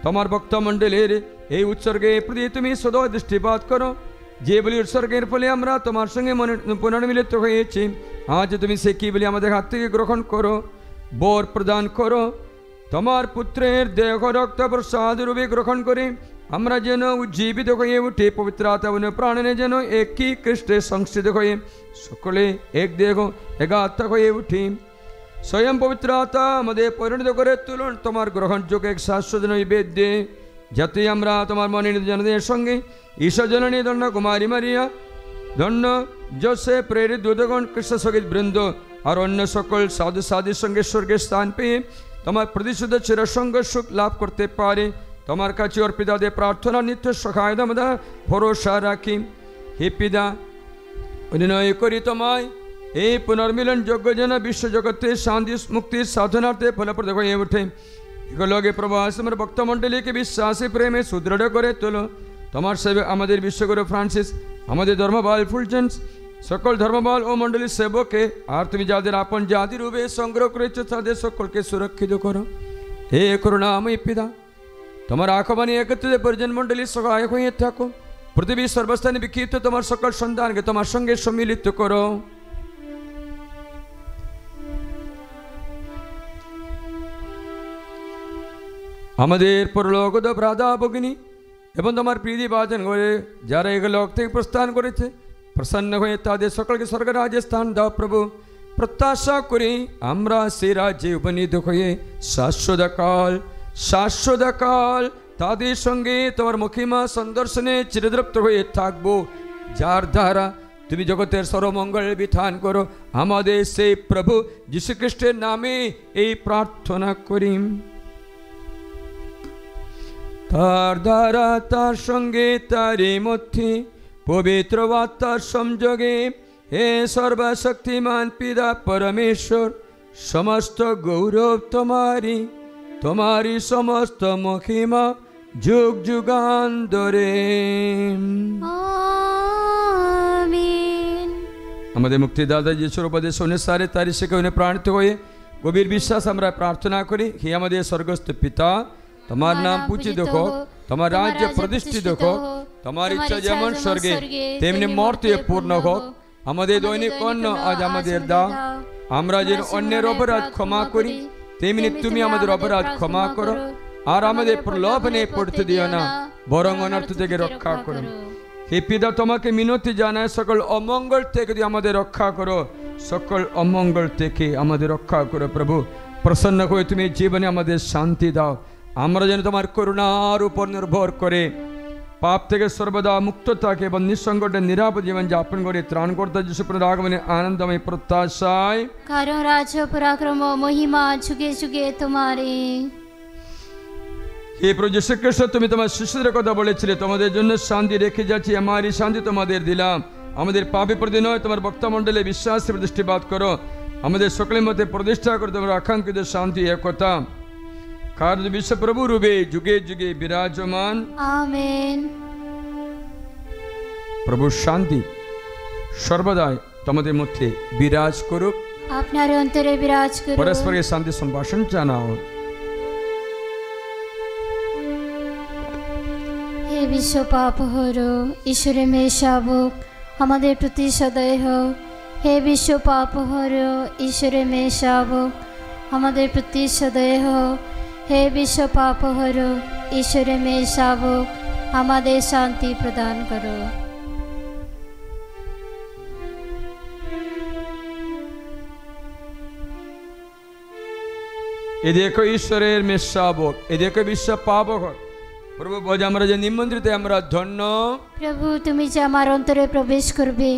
Speaker 1: তোমার ভক্তমণ্ডলের এই উৎসর্গের প্রতি তুমি সদয় দৃষ্টিপাত করো, যে বলি উৎসর্গের ফলে আমরা তোমার সঙ্গে পুনর্মিলিত হয়েছি। আজ তুমি সে কি বলি আমাদের হাত থেকে গ্রহণ করো, বর প্রদান করো। তোমার পুত্রের দেহ রক্ত প্রসাদ রূপে গ্রহণ করে আমরা যেন উজ্জীবিত হয়ে উঠে পবিত্র আত্মা প্রাণনে যেন একই খ্রিস্টে সংস্থিত হয়ে সকলে এক দেহ এক আত্মা হয়ে উঠি। স্বয়ং পবিত্র আত্মা আমাদের পরিণত করে তুলুন তোমার গ্রহণযোগ্য এক শাশ্বত নৈবেদ্যে, যাতে আমরা তোমার মনোনীত জনদের সঙ্গে ঈশ্বর জননী ধন্য কুমারী মারিয়া, ধন্য যোসেফ, প্রেরিত দূতগণ, কৃষ্ণ সঙ্গীত বৃন্দ আর অন্য সকল সাধু সাধুর সঙ্গে স্বর্গের স্থান পেয়ে তোমার প্রতিশুদ্ধ চিরসঙ্গ সুখ লাভ করতে পারে। তোমার কাছে অর্পিতাদের প্রার্থনা নিত্য সহায় আমরা ভরসা রাখি। হে পিতা, অনুনয় করি তোমায় এই পুনর্মিলন যোগ্য যেন বিশ্বজগতে শান্তি মুক্তির সাধনার্থে ফলপ্রদ হয়ে ওঠে। এগুলোকে প্রবাস আমার ভক্তমণ্ডলীকে বিশ্বাসী প্রেমে সুদৃঢ় করে তোলো। তোমার সেবক আমাদের বিশ্বগুরু ফ্রান্সিস, আমাদের ধর্মবাল ফুলজেন্স, সকল ধর্মবাল ও মণ্ডলীর সেবকে আর তুমি যাদের আপন জাতি রূপে সংগ্রহ করেছ তাদের সকলকে সুরক্ষিত করো। হে করুণাময় পিতা, তোমার আহ্বানে একত্রিত পরিজন মণ্ডলীর সহায়ক হয়ে থাকো। পৃথিবীর সর্বস্থানে বিক্ষিপ্ত তোমার সকল সন্তানকে তোমার সঙ্গে সম্মিলিত করো। আমাদের পরলোকদ ভ্রাতা ভগিনী এবং তোমার প্রীতি বাচন করে যারা এগুলো থেকে প্রস্থান করেছে প্রসন্ন হয়ে তাদের সকলকে স্বর্গরাজ্যে স্থান দাও প্রভু। প্রত্যাশা করি আমরা সে রাজ্যে উপনীত হয়ে শাশ্বতকাল তাদের সঙ্গে তোমার মহিমা সন্দর্শনে চিরতৃপ্ত হয়ে থাকবো, যার দ্বারা তুমি জগতের সর্বমঙ্গল বিধান করো। আমাদের সেই প্রভু যীশুখ্রিস্টের নামে এই প্রার্থনা করি। তার দ্বারা, তার সঙ্গে, তারই মধ্যে পবিত্র আত্মার সংযোগে হে সর্বশক্তিমান পিতা পরমেশ্বর, সমস্ত গৌরব তোমারই সমস্ত মহিমা যুগ যুগান্তরে।
Speaker 2: আমিন।
Speaker 1: আমাদের মুক্তিদাতা যিশুর উপদেশ অনুসারে তারই শিক্ষা প্রাণিত হয়ে গভীর বিশ্বাস আমরা প্রার্থনা করি। হে আমাদের স্বর্গস্থ পিতা, তোমার নাম পূজিত হোক, তোমার রাজ্য প্রতিষ্ঠিত হোক, তোমার ইচ্ছা যেমন স্বর্গে তেমনি মর্তে পূর্ণ হোক। আমাদের দৈনিক অন্ন আজ আমাদের দাও, আমরা যেন অন্যের অপরাধ ক্ষমা করি তেমনি তুমি আমাদের অপরাধ ক্ষমা করো। আর আমাদের প্রলোভনে পড়তে দিও না, বরং অনর্থ থেকে রক্ষা করো। হে পিতা, তোমাকে মিনতি জানায় সকল অমঙ্গল থেকে আমাদের রক্ষা করো, সকল অমঙ্গল থেকে আমাদের রক্ষা করো। প্রভু, প্রসন্ন হয়ে তুমি জীবনে আমাদের শান্তি দাও। আমরা যেন তোমার করুণার উপর নির্ভর করে পাপ থেকে সর্বদা মুক্ত থাকে এবং নিঃসংকটে নিরাপদ জীবন যাপন করে ত্রাণকর্তা যিশুর আগমনে আনন্দময় প্রত্যাশায়।
Speaker 2: কারণ রাজ্য পরাক্রম মহিমা যুগে যুগে তোমারই।
Speaker 1: হে প্রভু যীশু খ্রিস্ট, তুমি তোমার শিশুদের কথা বলেছিলে, তোমাদের জন্য শান্তি রেখে যাচ্ছি, আমারই শান্তি তোমাদের দিলাম। আমাদের পাপে প্রতি নয়, তোমার বক্তামণ্ডলে বিশ্বাসে দৃষ্টিপাত করো। আমাদের সকলের মধ্যে প্রতিষ্ঠা করে তোমার আকাঙ্ক্ষিত শান্তি একতা, কারণ বিশ্বপ্রভু রূপে যুগে যুগে বিরাজমান।
Speaker 2: আমেন।
Speaker 1: প্রভু শান্তি সর্বদাই তোমাদের মধ্যে বিরাজ করুক।
Speaker 2: আপনার অন্তরে বিরাজ করুক।
Speaker 1: পরস্পরের শান্তি সম্ভাষণ জানাও।
Speaker 2: হে বিশ্ব পাপ হরো, ঈশ্বরের মেয়ে শাবক আমাদের প্রতি সদয় হও। হে বিশ্ব পাপ হরো, ঈশ্বরের মেয়ে শাবক আমাদের প্রতি সদয় হও। হে বিশ্ব পাপ হরো, ঈশ্বরের মেয়ে শাবক আমাদের শান্তি প্রদান করো।
Speaker 1: এ দেখো ঈশ্বরের মেয়ে শাবক, এ দেখো বিশ্ব পাপক। প্রভু বলে আমরা যে নিমন্ত্রিত, আমরা ধন্য।
Speaker 2: প্রভু, তুমি যে আমার অন্তরে প্রবেশ করবে,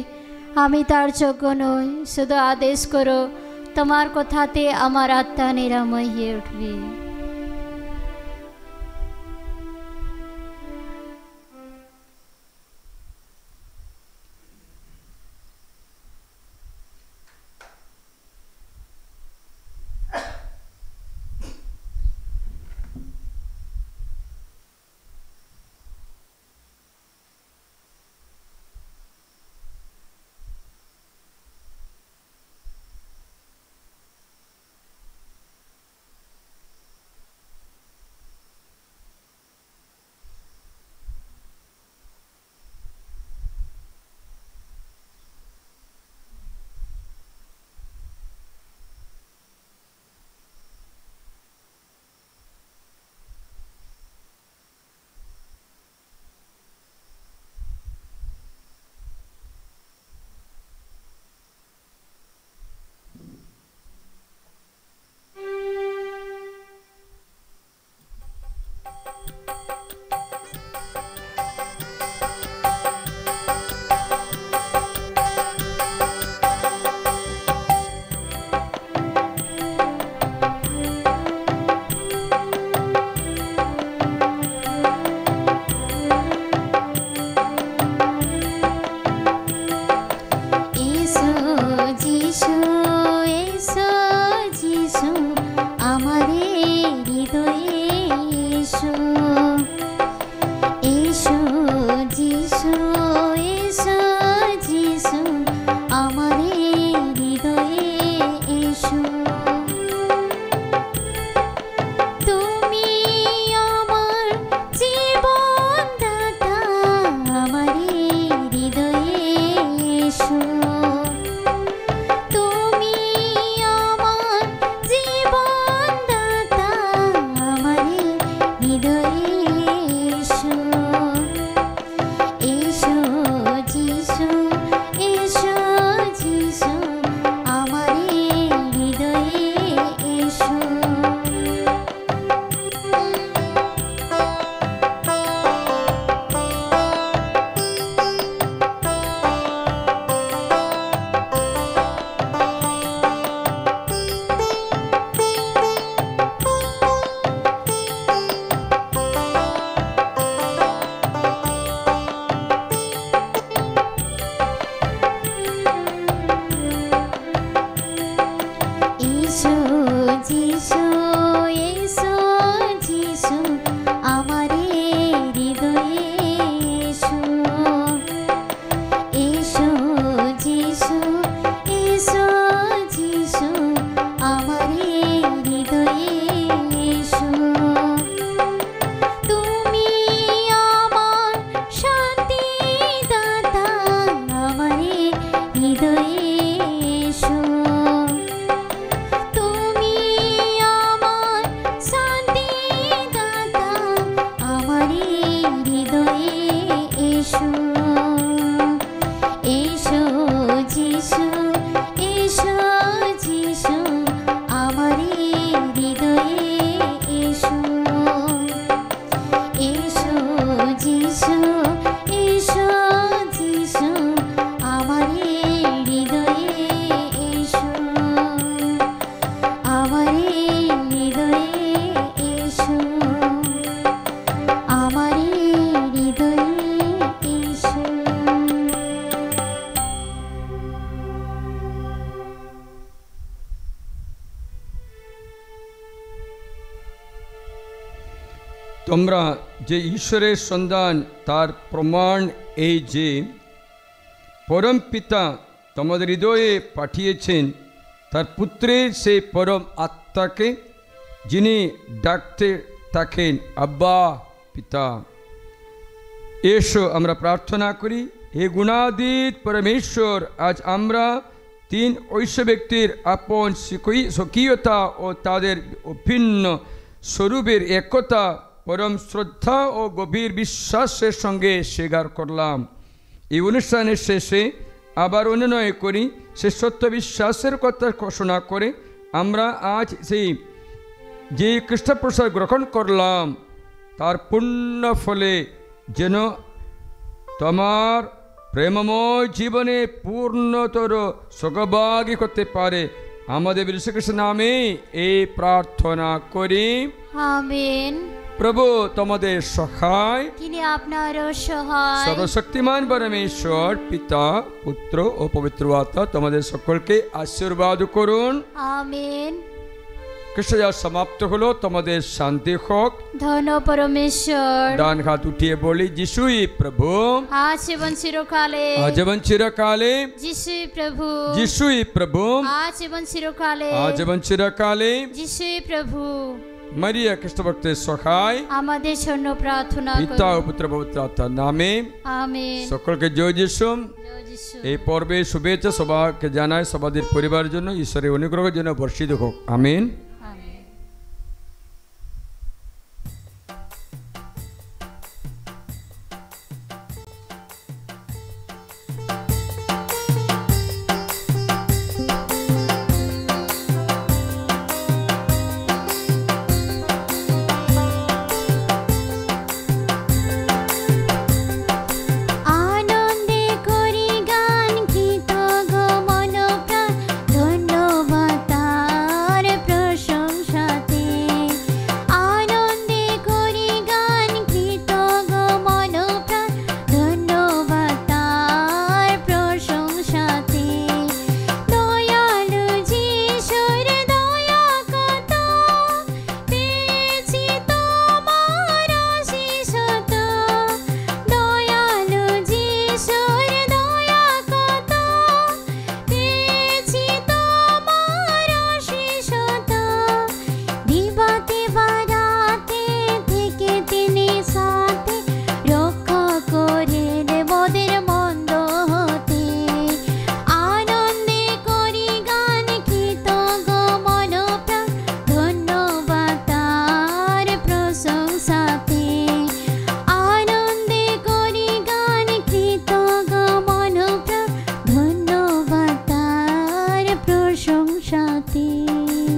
Speaker 2: আমি তার যোগ্য নই, শুধু আদেশ করো, তোমার কথাতে আমার আত্মা নিরাময় হয়ে উঠবে।
Speaker 1: তোমরা যে ঈশ্বরের সন্ধান তার প্রমাণ এই যে পরম পিতা তোমাদের হৃদয়ে পাঠিয়েছেন তার পুত্রের সেই পরম আত্মাকে, যিনি ডাকতে থাকেন আব্বা পিতা। এসো আমরা প্রার্থনা করি। হে গুণাতীত পরমেশ্বর, আজ আমরা তিন ঐশ্য ব্যক্তির আপন স্বকীয়তা ও তাদের অভিন্ন স্বরূপের একতা পরম শ্রদ্ধা ও গভীর বিশ্বাসের সঙ্গে স্বীকার করলাম। এই অনুষ্ঠানের শেষে আবার অনুনয় করি, সে সত্য বিশ্বাসের কথা ঘোষণা করে আমরা আজ সেই যে খ্রিস্টপ্রসাদ গ্রহণ করলাম তার পুণ্য ফলে যেন তোমার প্রেমময় জীবনে পূর্ণতর সৌভাগ্য করতে পারে। আমাদের যীশুখ্রিস্ট নামে এই প্রার্থনা করি,
Speaker 2: আমেন।
Speaker 1: প্রভু তোমাদের সহায়,
Speaker 2: তিনি আপনারও সহায়।
Speaker 1: সর্বশক্তিমান পরমেশ্বর পিতা, পুত্র ও পবিত্র আত্মা তোমাদের সকলকে আশীর্বাদ করুন,
Speaker 2: আমেন।
Speaker 1: খ্রিস্টজাত সমাপ্ত হলো, তোমাদের শান্তি হোক।
Speaker 2: ধন্য পরমেশ্বর,
Speaker 1: ডান হাত উঠিয়ে বলি, যিশুই প্রভু,
Speaker 2: আজ এবং চিরকালে,
Speaker 1: আজ এবং চিরকালে,
Speaker 2: যিশুই প্রভু,
Speaker 1: যিশুই প্রভু,
Speaker 2: আজ এবং চিরকালে,
Speaker 1: আজ এবং চিরকালে।
Speaker 2: যিশুই প্রভু।
Speaker 1: মারিয়া খ্রিস্টভক্তের সহায়
Speaker 2: আমাদের জন্য প্রার্থনা
Speaker 1: পিতা ও
Speaker 2: করুন,
Speaker 1: পুত্র পবিত্র আত্মার নামে
Speaker 2: আমেন।
Speaker 1: সকলকে জয় যিশু।
Speaker 2: জয় যিশু।
Speaker 1: এই পর্বে শুভেচ্ছা সবাইকে জানায়, সবাদের পরিবারের জন্য ঈশ্বরের অনুগ্রহের জন্য বর্ষিত হোক, আমিন।